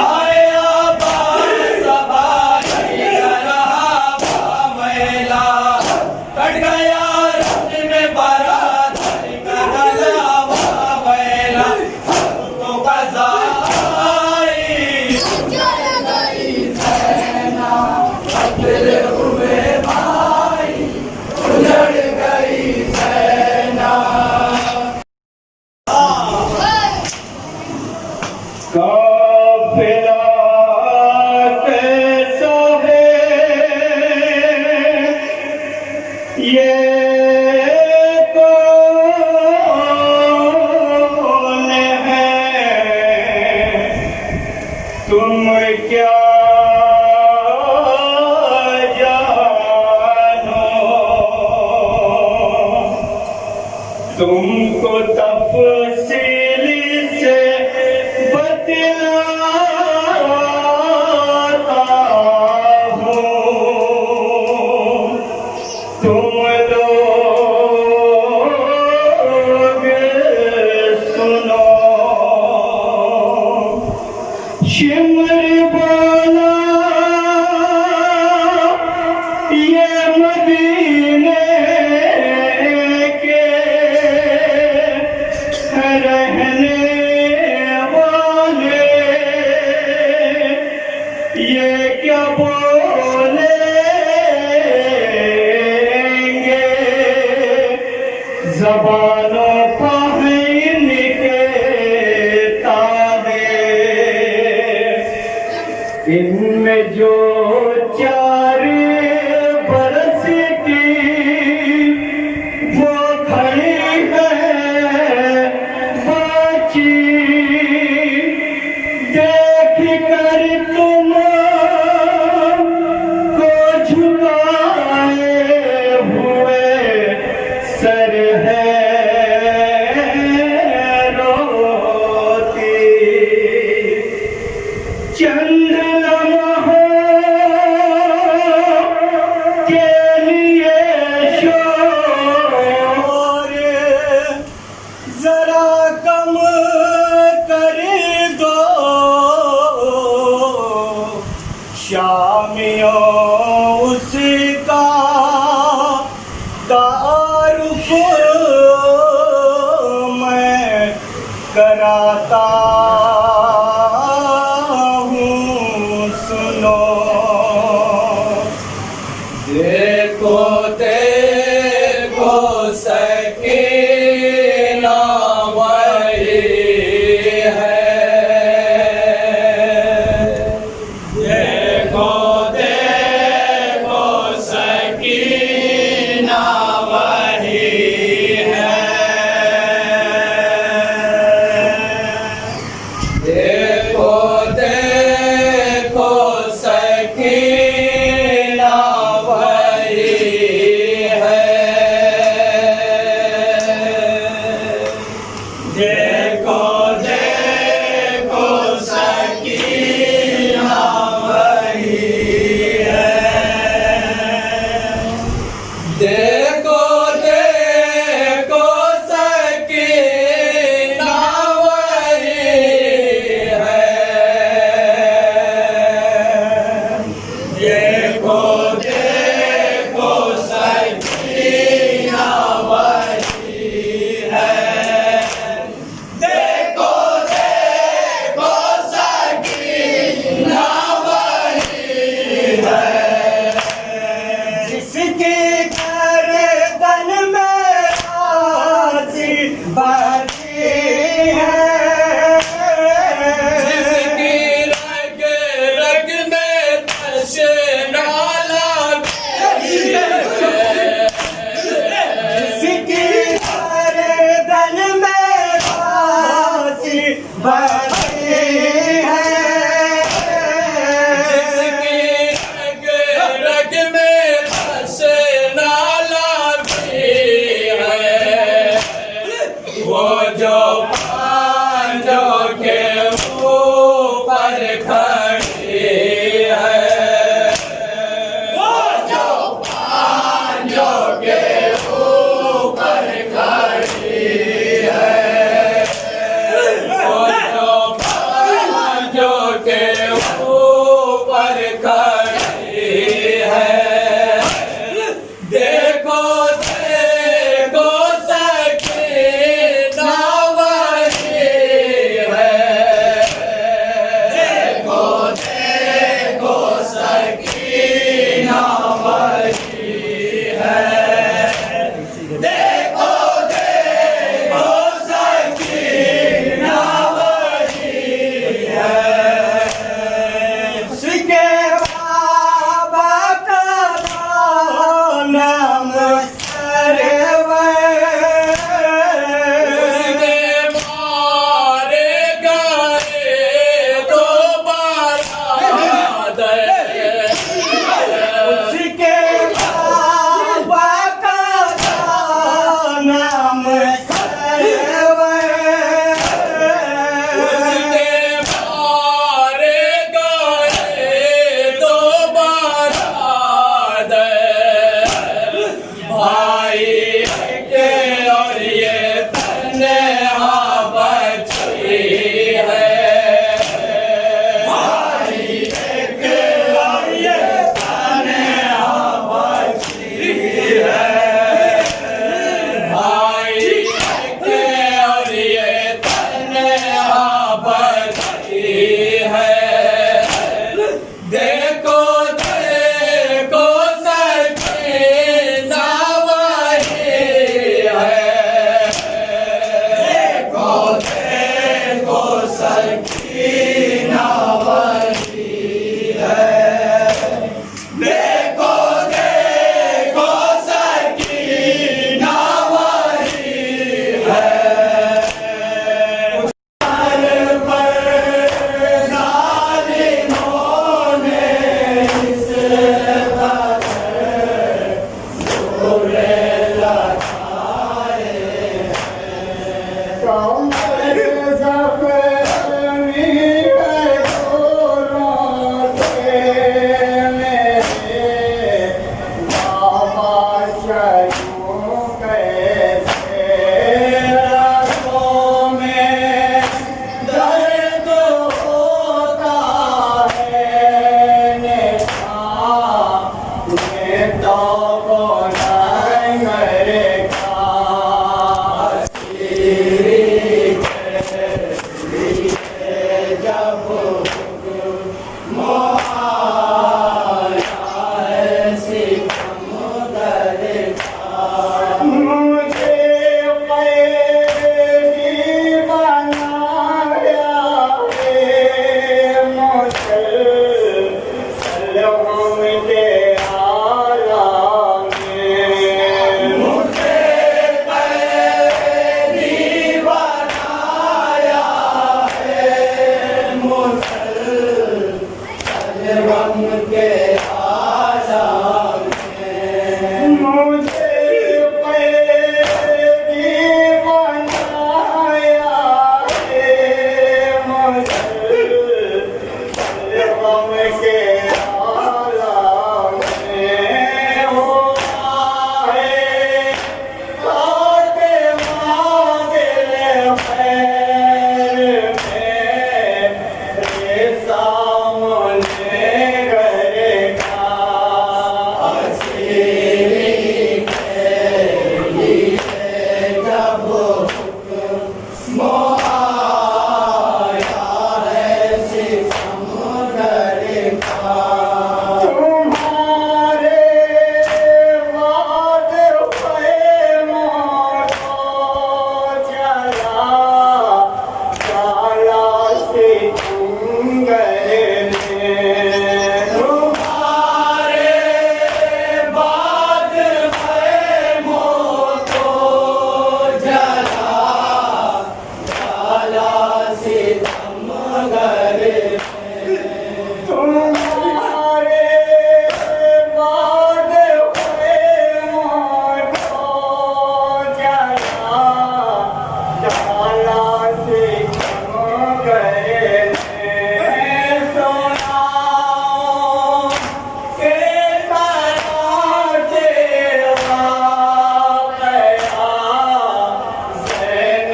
आया बार सभा रहा वावैला कट गया रक्त में बरा धर का गला वावैला तो कज़ाई तेरे हुए भाई उजड़ गई सेना काफिला कैसा है ये कौन है तुम क्या तुमको तफसीली से बतलाता हूँ तुम लोग सुनो शिमर बोला ये मदीने रहने वाले ये क्या बोलेंगे ज़बानों पर इनके ताने इनमें जो 4 बरस की वो खड़ी है देख कर तुम को झुकाए हुए सर है रोती चंद लम्हों के लिए शोर जरा कम कर दो शामियों उसका तारुफ मैं कराता हूँ सुनो देखो देखो सकीना वही है देखो देखो सकीना वही है देखो देखो सकीना वही है देखो देखो सकीना वही है देखो देखो सकीना वही है देखो देखो सकीना वही है देखो देखो सकीना वही है जिसके गर्दन में आसी बाजी है जिसकी रग रग में तशना लगी है जिसकी गर्दन में आसी बाजी है जिसकी रग रग में तशना लगी है वो जो पांजों के ऊपर खड़ी है वो जो पांजों के ऊपर खड़ी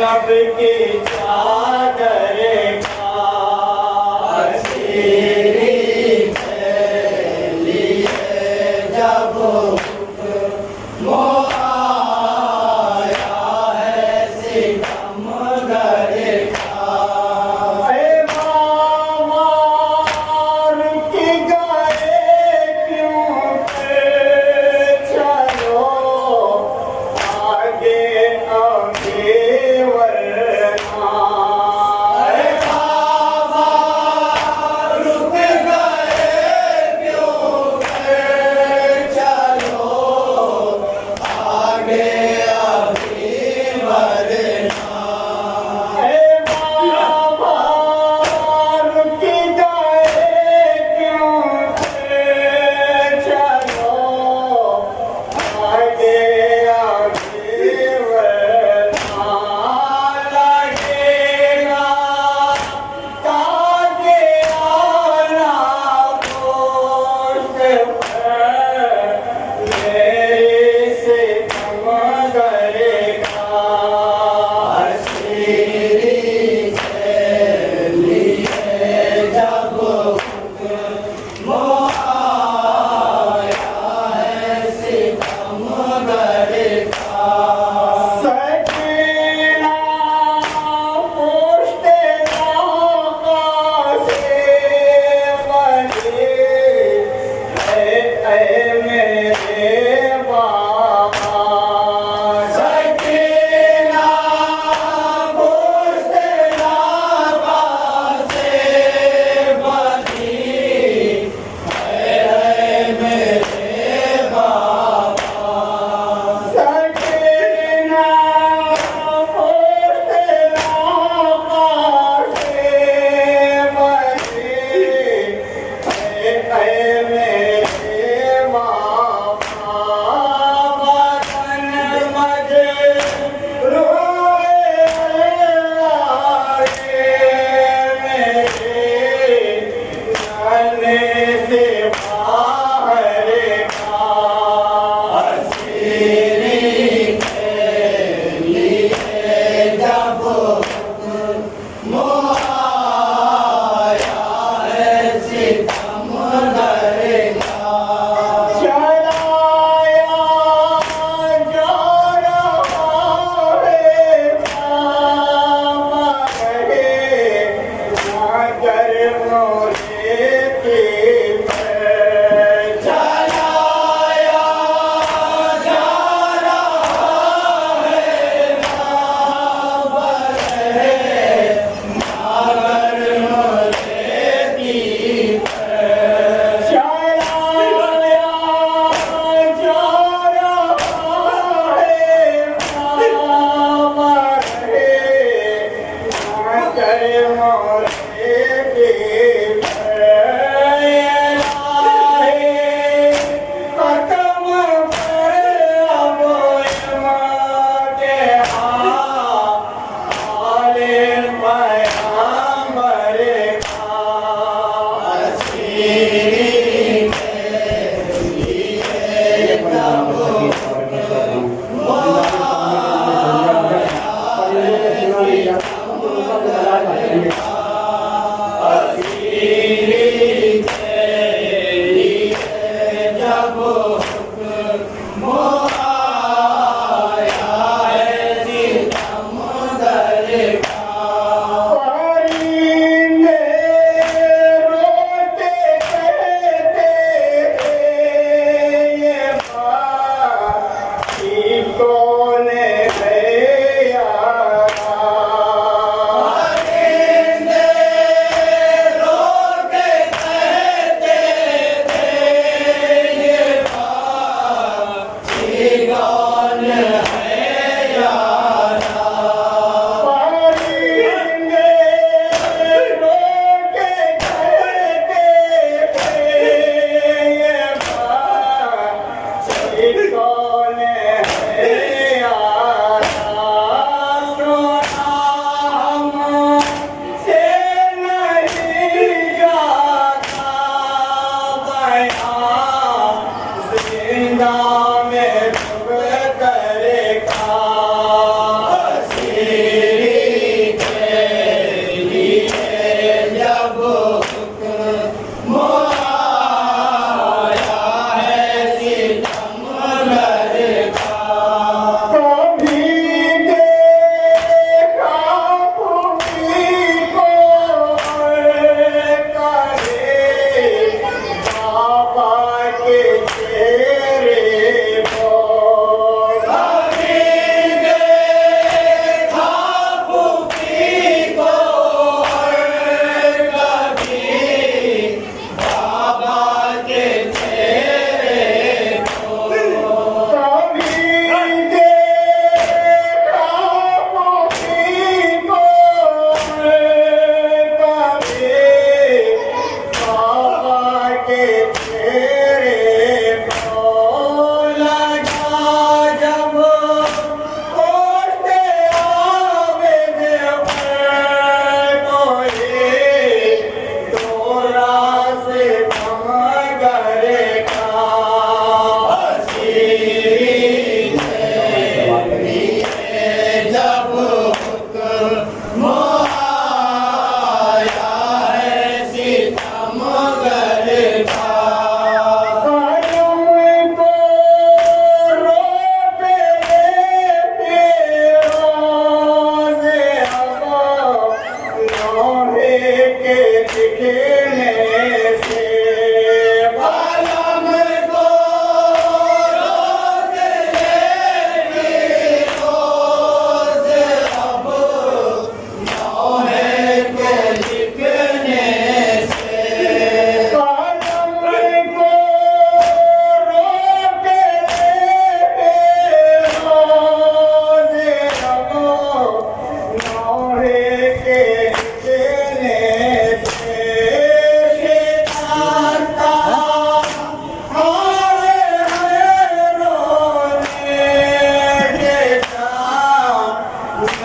रब की चादर का तेरी लिए जब मोया है सितम घर का मार की गाए क्यों चलो आगे आगे वरना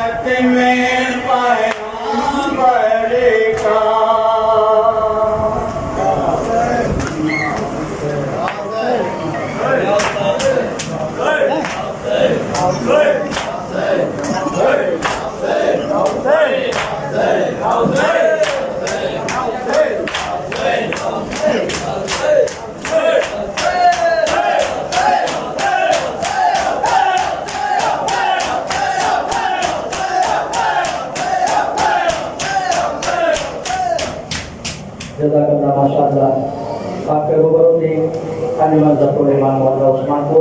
में पैगंबर का जज़ाकल्लाह माशाअल्लाह। आपके रूबरू थी अनिमत इमाम मौला उस्मान को।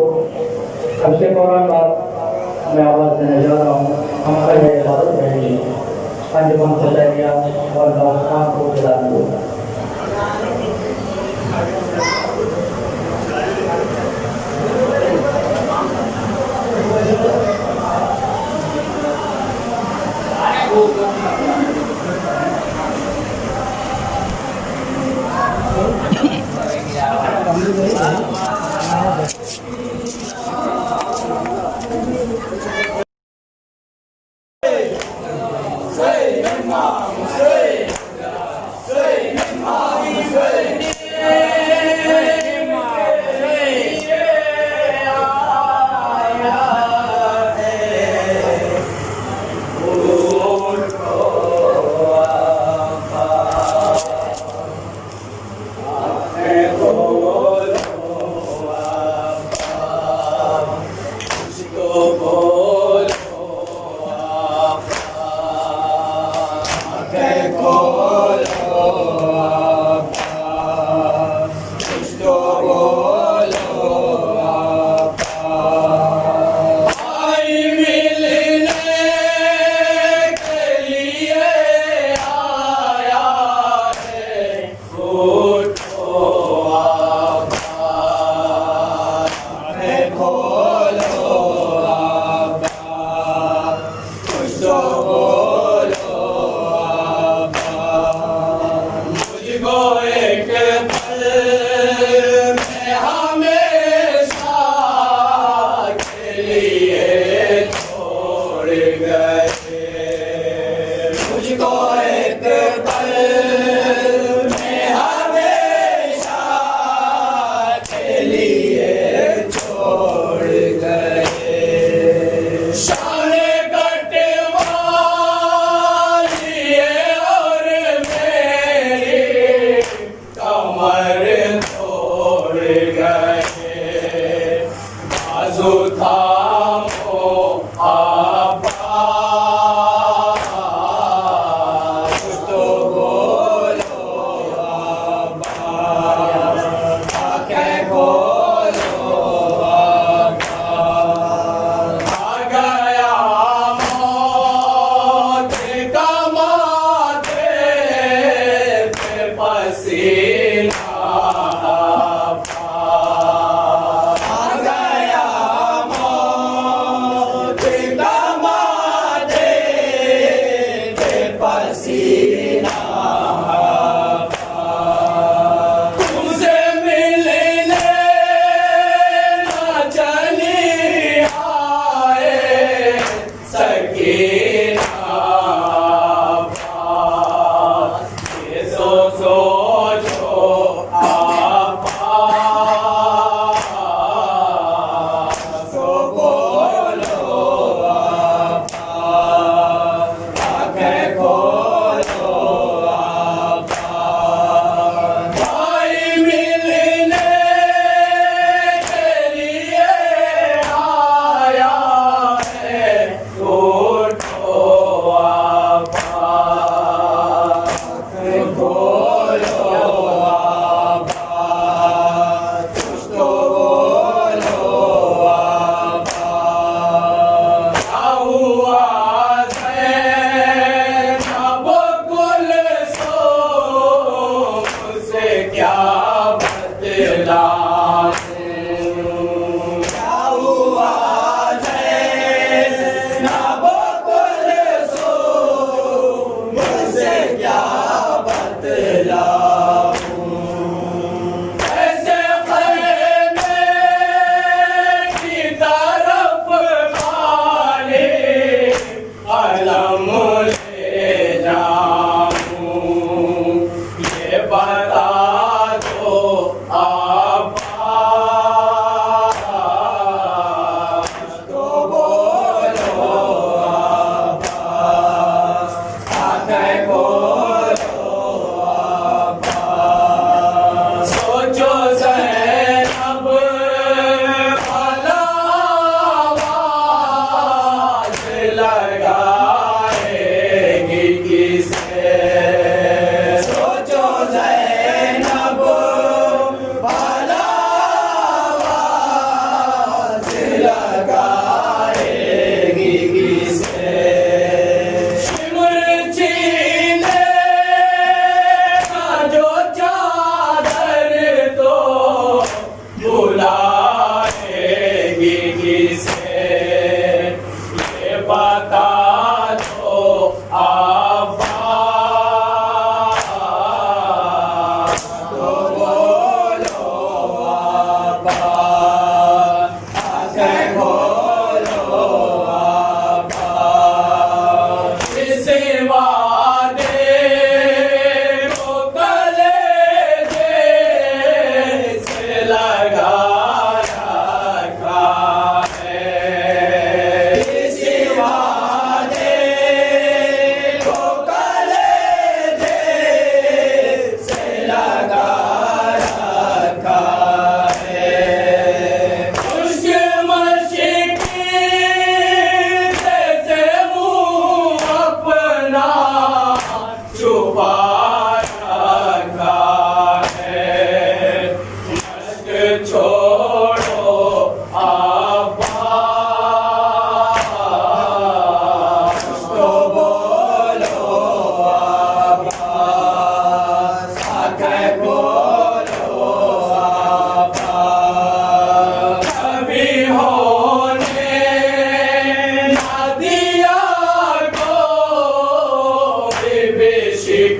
अब से फौरन बाद मैं आवाज़ देने जा रहा हूँ। हमारा यह इबादत रहेगी अंजुमन हुसैनिया मौला उस्मान को खिलाने।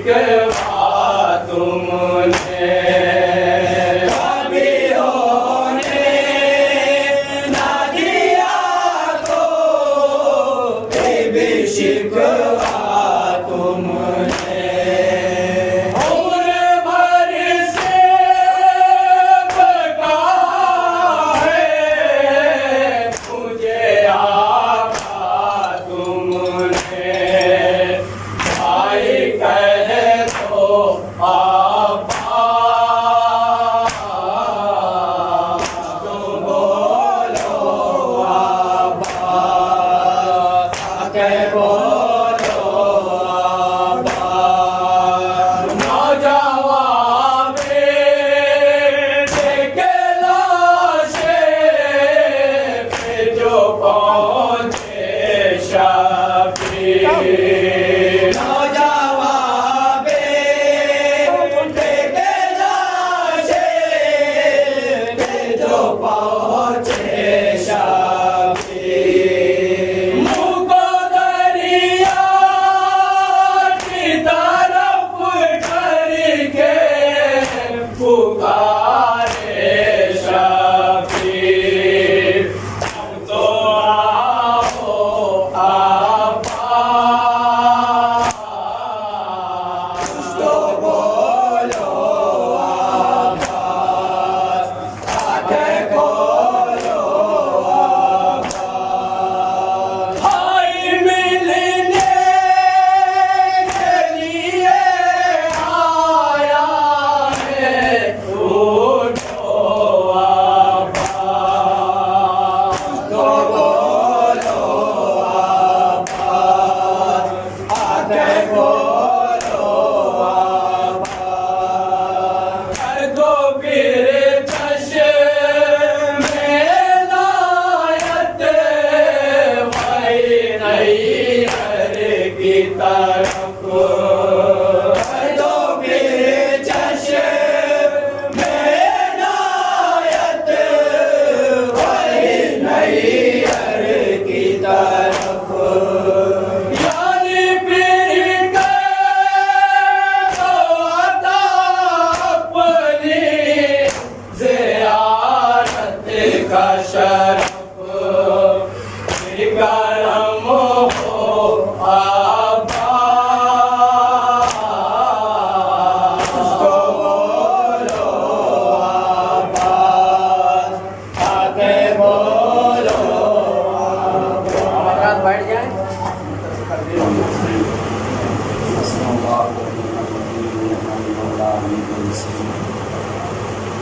शिकवा तुमने कभी होने ना दिया तो भी शिकवा तुमने उम्र भर से बका है मुझे आका तुमने भाई कह दो आपा तुम बोलो आपा कह बोलो आपा नौजवान बेटे के लाशे पे जो पहुंचे शफीर नौजवान बेटे के लाशे पे जो पहुंचे शफीर मुझको दरिया की तरफ करके पुकारे शफीर अब तो आओ आपा तो बोलो आपा आके बोलो आपा भाई मिलने के लिए आया है उठो आपा तो बोलो आपा आके बोलो आपा कर दो फिर चश्मे लायत वही नहीं हर की तरफ कर दो फिर चश्मे लायत वही नहीं हर की तरफ यानी फिर तो अता अपनी ज़ियारत का शरफ करम हो आपा तो बोलो आपा आके बोलो आपा बैठ जाए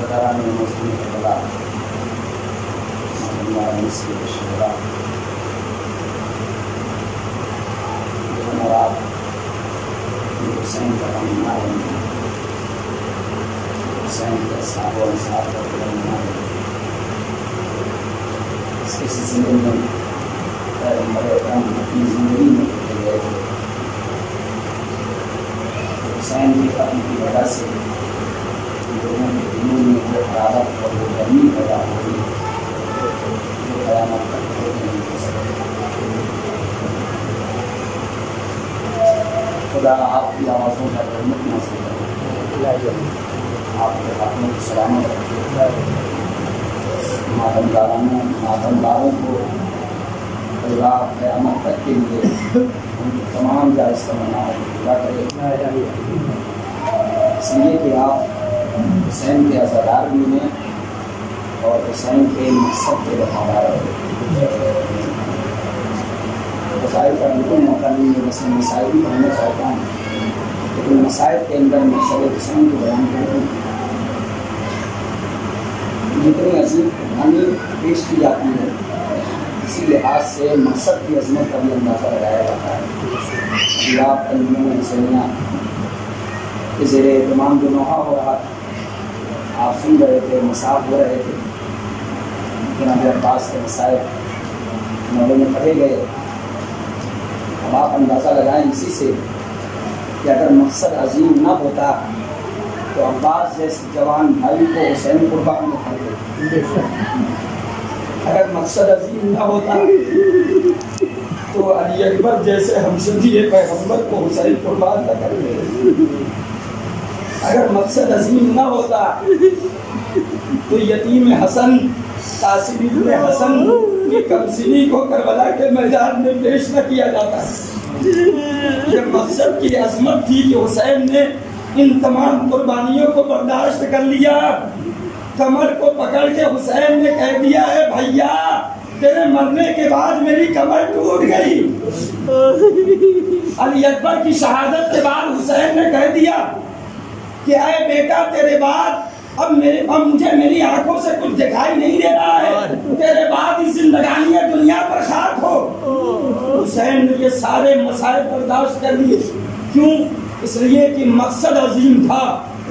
Saudara muslim adalah mengenal misi syurga. Menolak urusan dalam malam, urusan sahabat dalam malam. Sisi sendiri dari mereka mungkin sendiri urusan kita implementasi. Ini berharap bahwa kami pada hari kiamat खुदा आपकी आवाज़ों का रहमत नसीब करे, आपके हाथों की सलामत रखे, मातमदारों को अल्लाह क़यामत तक के लिए उनकी तमाम जायज़ तमन्नाओं को पूरा करे। इसलिए कि आप हुसैन के अज़ादार भी हैं और हुसैन के मकसद के वफादार रहे। मसाइल का बिल्कुल मौका नहीं है, बस मैं मसाइल भी पढ़ना चाहता हूँ, लेकिन मसाइल के अंदर मकसद हुसैन को बयान करूँ। जितनी अजीम कहानी पेश की जाती है, इसी लिहाज से मकसद की अजमत का भी अंदाज़ा लगाया जाता है। अभी आप तंजीम इंसानिया के ज़ेरे तमाम जो नोहा हो रहा था, आप सुन रहे थे, मसाब हो रहे थे, जनाब अब्बास के मसाइल नौले में पढ़े गए। अब आप अंदाज़ा लगाएं इसी से कि अगर मकसद अजीम न होता तो अब्बास जैसे जवान भाई को हुसैन कुर्बान में कर देते। अगर मकसद अजीम न होता तो अली अकबर जैसे हमशदीए पैगम्बर को हुसैन कुर्बान न कर देते। अगर मकसद अजीम न होता तो यतीम हसन कासिम इब्न हसन की कमसिनी को करबला के मैदान में पेश न किया जाता। ये मकसद की अजमत थी कि हुसैन ने इन तमाम कुर्बानियों को बर्दाश्त कर लिया। कमर को पकड़ के हुसैन ने कह दिया है, भैया तेरे मरने के बाद मेरी कमर टूट गई। अली अकबर की शहादत के बाद हुसैन ने कह दिया कि अरे बेटा तेरे बाद अब मुझे मेरी आंखों से कुछ दिखाई नहीं दे रहा है, तेरे बाद इस जिंदगानी दुनिया पर खाक हो। हुसैन ने ये सारे मसाइल बर्दाश्त कर लिए। क्यों? इसलिए कि मकसद अजीम था।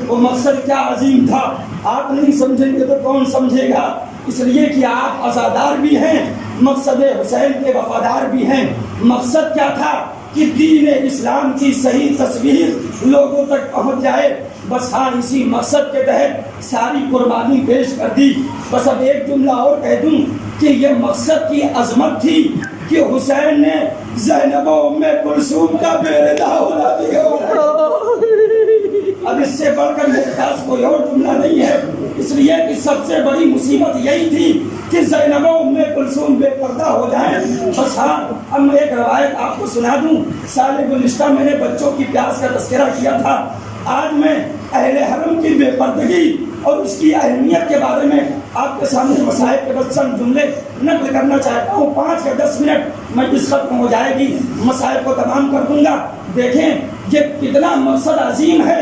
वो मकसद क्या अजीम था आप नहीं समझेंगे तो कौन समझेगा। इसलिए कि आप आज़ादार भी हैं, मकसद हुसैन के वफादार भी हैं। मकसद क्या था कि दीन इस्लाम की सही तस्वीर लोगों तक पहुंच जाए। बस हाँ, इसी मकसद के तहत सारी कुर्बानी पेश कर दी। बस अब एक जुमला और कह दूं कि ये मकसद की अजमत थी कि हुसैन ने ज़ैनब उम्मे कुलसूम का बेरदा होना दिया। अब इससे बढ़कर मेरे पास कोई और जुमला नहीं है। इसलिए कि सबसे बड़ी मुसीबत यही थी कि ज़ैनब उम्मे कुलसूम बेपर्दा हो जाए। बस हाँ, अब मैं एक रवायत आपको सुना दूं। साले गुलिस्ता मैंने बच्चों की प्यास का तस्करा किया था। आज मैं अहले हरम की बेपर्दगी और उसकी अहमियत के बारे में आपके सामने मसाइल के बस चंद जुमले नकल करना चाहता हूँ। 5 या 10 मिनट मजलिस खत्म हो जाएगी, मसाइल को तमाम कर दूंगा। देखें ये कितना मकसद अजीम है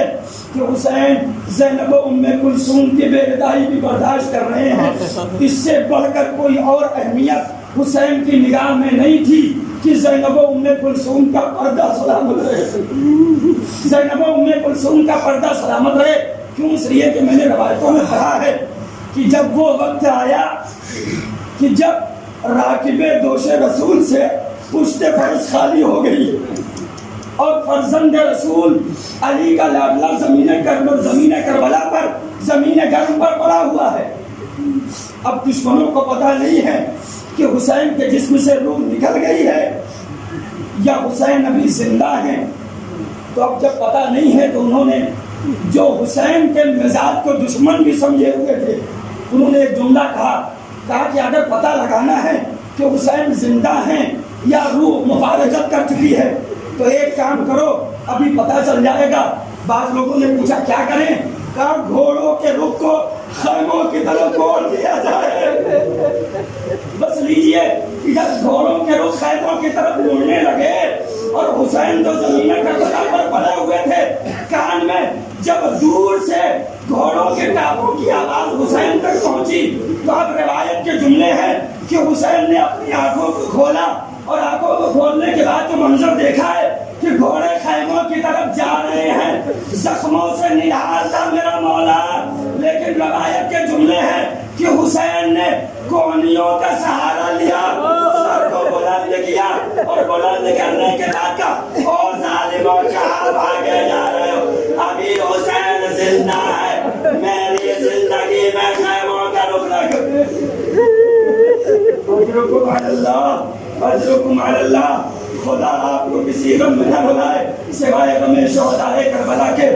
कि हुसैन ज़ैनब उम्मे कुलसूम की बेरदाई भी बर्दाश्त कर रहे हैं। इससे बढ़कर कोई और अहमियत हुसैन की निगाह में नहीं थी कि ज़ैनब उम्मे कुलसूम का पर्दा सलामत रहे। ज़ैनब उम्मे कुलसूम का पर्दा सलामत रहे। क्यों? इसलिए कि मैंने रवायतों में पढ़ा है कि जब वो वक्त आया कि जब राकिबे दोशे रसूल से पुश्ते फर्ज खाली हो गई और फर्जंद रसूल अली का लाडला ज़मीन करबला पर ज़मीन गर्म पर पड़ा हुआ है। अब दुश्मनों को पता नहीं है कि हुसैन के जिस्म से रूह निकल गई है या हुसैन अभी जिंदा हैं। तो अब जब पता नहीं है तो उन्होंने जो हुसैन के मिजाज को दुश्मन भी समझे हुए थे, उन्होंने एक जुमला कहा कि अगर पता लगाना है कि हुसैन जिंदा हैं या रूह मुफारकत कर चुकी है तो एक काम करो, अभी पता चल जाएगा। बाद लोगों ने पूछा क्या करें? कहा घोड़ों के रुख को खैमों की तरफ मोड़ दिया जाए। बस लीजिए, इधर घोड़ों के रुख खैमों की तरफ मुड़ने लगे और हुसैन तो जमीन करबला पर पड़े हुए थे। कान में जब दूर से घोड़ों के टापों की आवाज हुसैन तक पहुंची तो अब रिवायत के जुमले हैं कि हुसैन ने अपनी आंखों को खोला और आंखों को खोलने के बाद जो मंजर देखा है कि घोड़े खैमों की तरफ जा रहे हैं। जख्मों से निहाल था मेरा मौला, लेकिन रवायत के जुमले हैं कि हुसैन ने कोहनियों का सहारा लिया, सर को बुलंद किया और बुलंद करने के बाद का ओ जालिमों कहाँ भागे जा रहे हो? अभी हुसैन जिंदा है, मेरी जिंदगी में खैमों का रुख लग। खुदा आपको किसी गम में न बुलाए सिवाय गमे शोहदाए करबला के।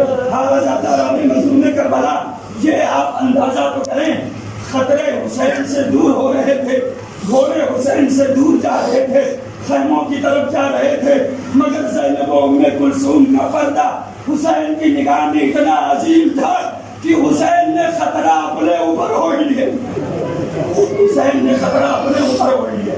मज़लूम करबला, ये आप अंदाजा तो करें, खतरे हुसैन से दूर हो रहे थे, घोड़े हुसैन से दूर जा रहे थे, खैमों की तरफ जा रहे थे, मगर ज़ैनब उम्मे कुलसूम का पर्दा हुसैन की निगाह में इतना अजीम था कि हुसैन ने खतरा अपने ऊपर ओढ़ लिया। खतरा अपने ऊपर ओढ़ लिया।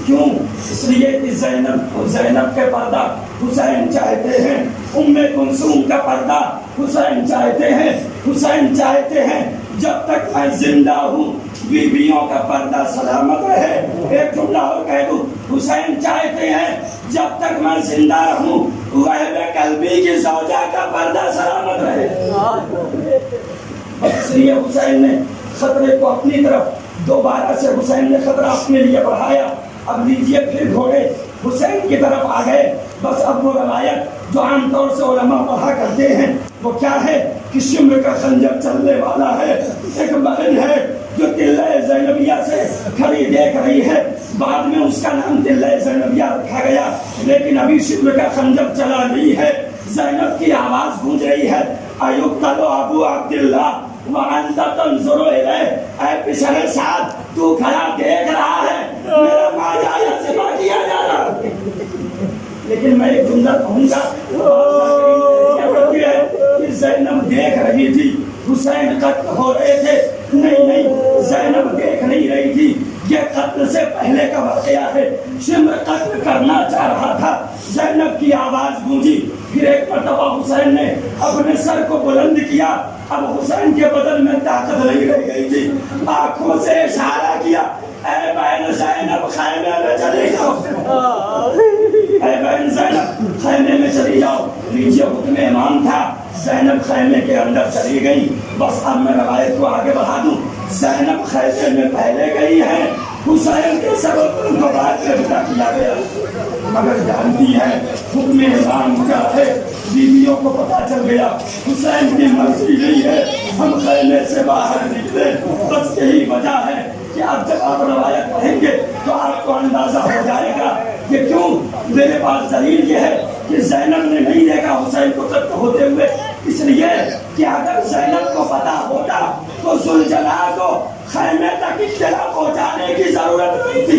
क्यों? इसलिए कि ज़ैनब के पर्दा हुसैन चाहते हैं, उम्मे कुलसूम का पर्दा हुसैन चाहते हैं। हुसैन चाहते हैं जब तक मैं जिंदा हूँ बीवियों का पर्दा सलामत रहे। एक जुमला और कह दूं, हुसैन चाहते हैं जब तक मैं जिंदा रहूं वह कल्बी की ज़ौजा का पर्दा सलामत रहे। इसलिए हुसैन ने खतरे को अपनी तरफ, दोबारा से हुसैन ने खतरा अपने लिए बढ़ाया। अब लीजिए फिर घोड़े हुसैन की तरफ आ गए। बस अब वो रवायत जो आमतौर से उलमा पढ़ा करते हैं वो क्या है कि शिम्र का खंजर चलने वाला है। एक बहन है जो तिल्ले ज़ैनबिया से खड़ी देख रही है, बाद में उसका नाम तिल्ले ज़ैनबिया रखा गया, लेकिन अभी शिम्र का खंजर चला नहीं है। ज़ैनब की आवाज गूंज रही है, अयुक्तलो अबू अब्दुल्ला पिछले साल तू खड़ा देख रहा है, मेरा माजाया सिवा किया जा रहा है। लेकिन मैं एक जुमला कहूँगा, ज़ैनब देख रही थी हुसैन कत्ल हो रहे थे। नहीं, ज़ैनब देख नहीं रही थी, ये कत्ल से पहले का वाकया है। शिम्र कत्ल करना चाह रहा था, ज़ैनब की आवाज गूंजी। फिर एक मर्तबा हुसैन ने अपने सर को बुलंद किया। अब हुसैन के बदन में ताकत नहीं रह गई थी, आंखों से इशारा किया, ऐ बहन ज़ैनब खैमे में चली जाओ, ऐ बहन ज़ैनब खैमे में चली जाओ। लीजिए हुक्म इमाम था, ज़ैनब खैमे के अंदर चली गई। बस अब मैं रवायत को आगे बढ़ा दूं। ज़ैनब खैमे में पहले गई है, हुसैन के सबब उनको बाद में विदा किया गया। मगर जानती है हुक्म इमाम क्या है, बीवियों को पता चल गया हुसैन की मर्जी नहीं है हम खैमे से बाहर निकले। बस यही वजह है कि आप जब आप रवायत पढ़ेंगे तो आपको अंदाजा हो जाएगा कि क्यों। मेरे पास दलील ये है कि ज़ैनब ने नहीं देखा हुसैन को कत्ल होते हुए, इसलिए कि अगर ज़ैनब को पता होता तो सुलझना को खैमे तक इत्तला पहुंचाने की जरूरत नहीं थी,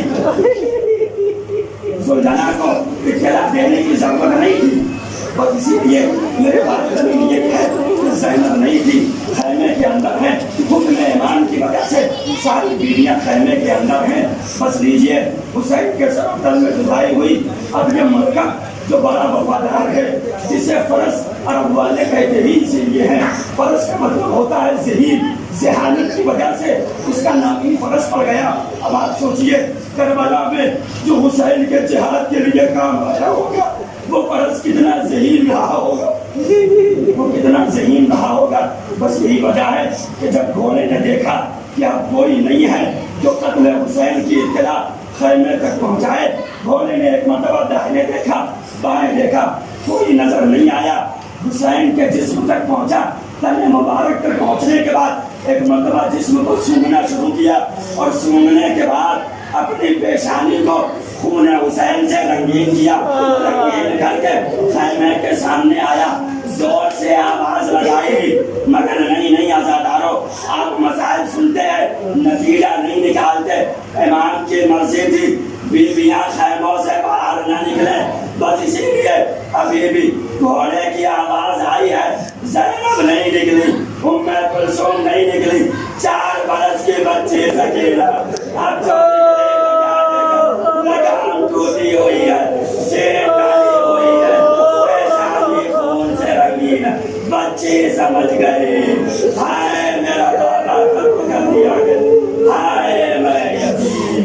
सुलझना को इत्तला देने की जरूरत नहीं थी। बस इसीलिए मेरे पास दलील ये है कि ज़ैनब नहीं थी, खैमे के अंदर है। हुक्म इमाम की वजह से सारी बीवियां खैमे के अंदर हैं। बस लीजिए हुसैन के सरतल में जुदाई हुई। अब ये मक्का जो बड़ा वफादार है, जिसे फरस अरब वाले कहते ही इसीलिए हैं, फरस का मतलब होता है ज़हीन, ज़हानत की वजह से उसका नाम ही फरस पड़ गया। अब आप सोचिए करबला में जो हुसैन के जिहाद के लिए काम आया होगा वो फरस कितना ज़हीन रहा होगा, वो कितना ज़हीन रहा होगा। बस यही वजह है कि जब घोड़े ने देखा कि अब कोई नहीं है जो कत्ल हुसैन की इत्तला खैमे तक पहुंचाए, घोड़े ने एक मरतबा दाहिने देखा, बाएं देखा, कोई नजर नहीं आया। हुसैन के जिस्म तक पहुंचा, तने मुबारक तक पहुंचने के बाद एक मरतबा जिस्म को सूंघना शुरू किया और सूंघने के बाद अपनी पेशानी को खून हुसैन से रंगीन किया। रंगीन करके खैमे के सामने आया, जोर से आवाज लगाई, मगर नहीं आज़ादारो, आप मसाइल सुनते हैं नतीजा नहीं निकालते। इमाम की मर्जी थी बीवियां खैमों से बाहर न निकले, बस इसीलिए अभी भी घोड़े की आवाज आई है। ज़ैनब नहीं निकली, उम्मे कुलसूम नहीं निकली, 4 बरस के बच्चे सकीना अब लगाम टूटी हुई है, शेर डाली हुई है, पेशानी खून से रंगीन, बच्चे समझ गए, हाय मेरा दादा खत्म कर दिया गया, हाय मैं यतीम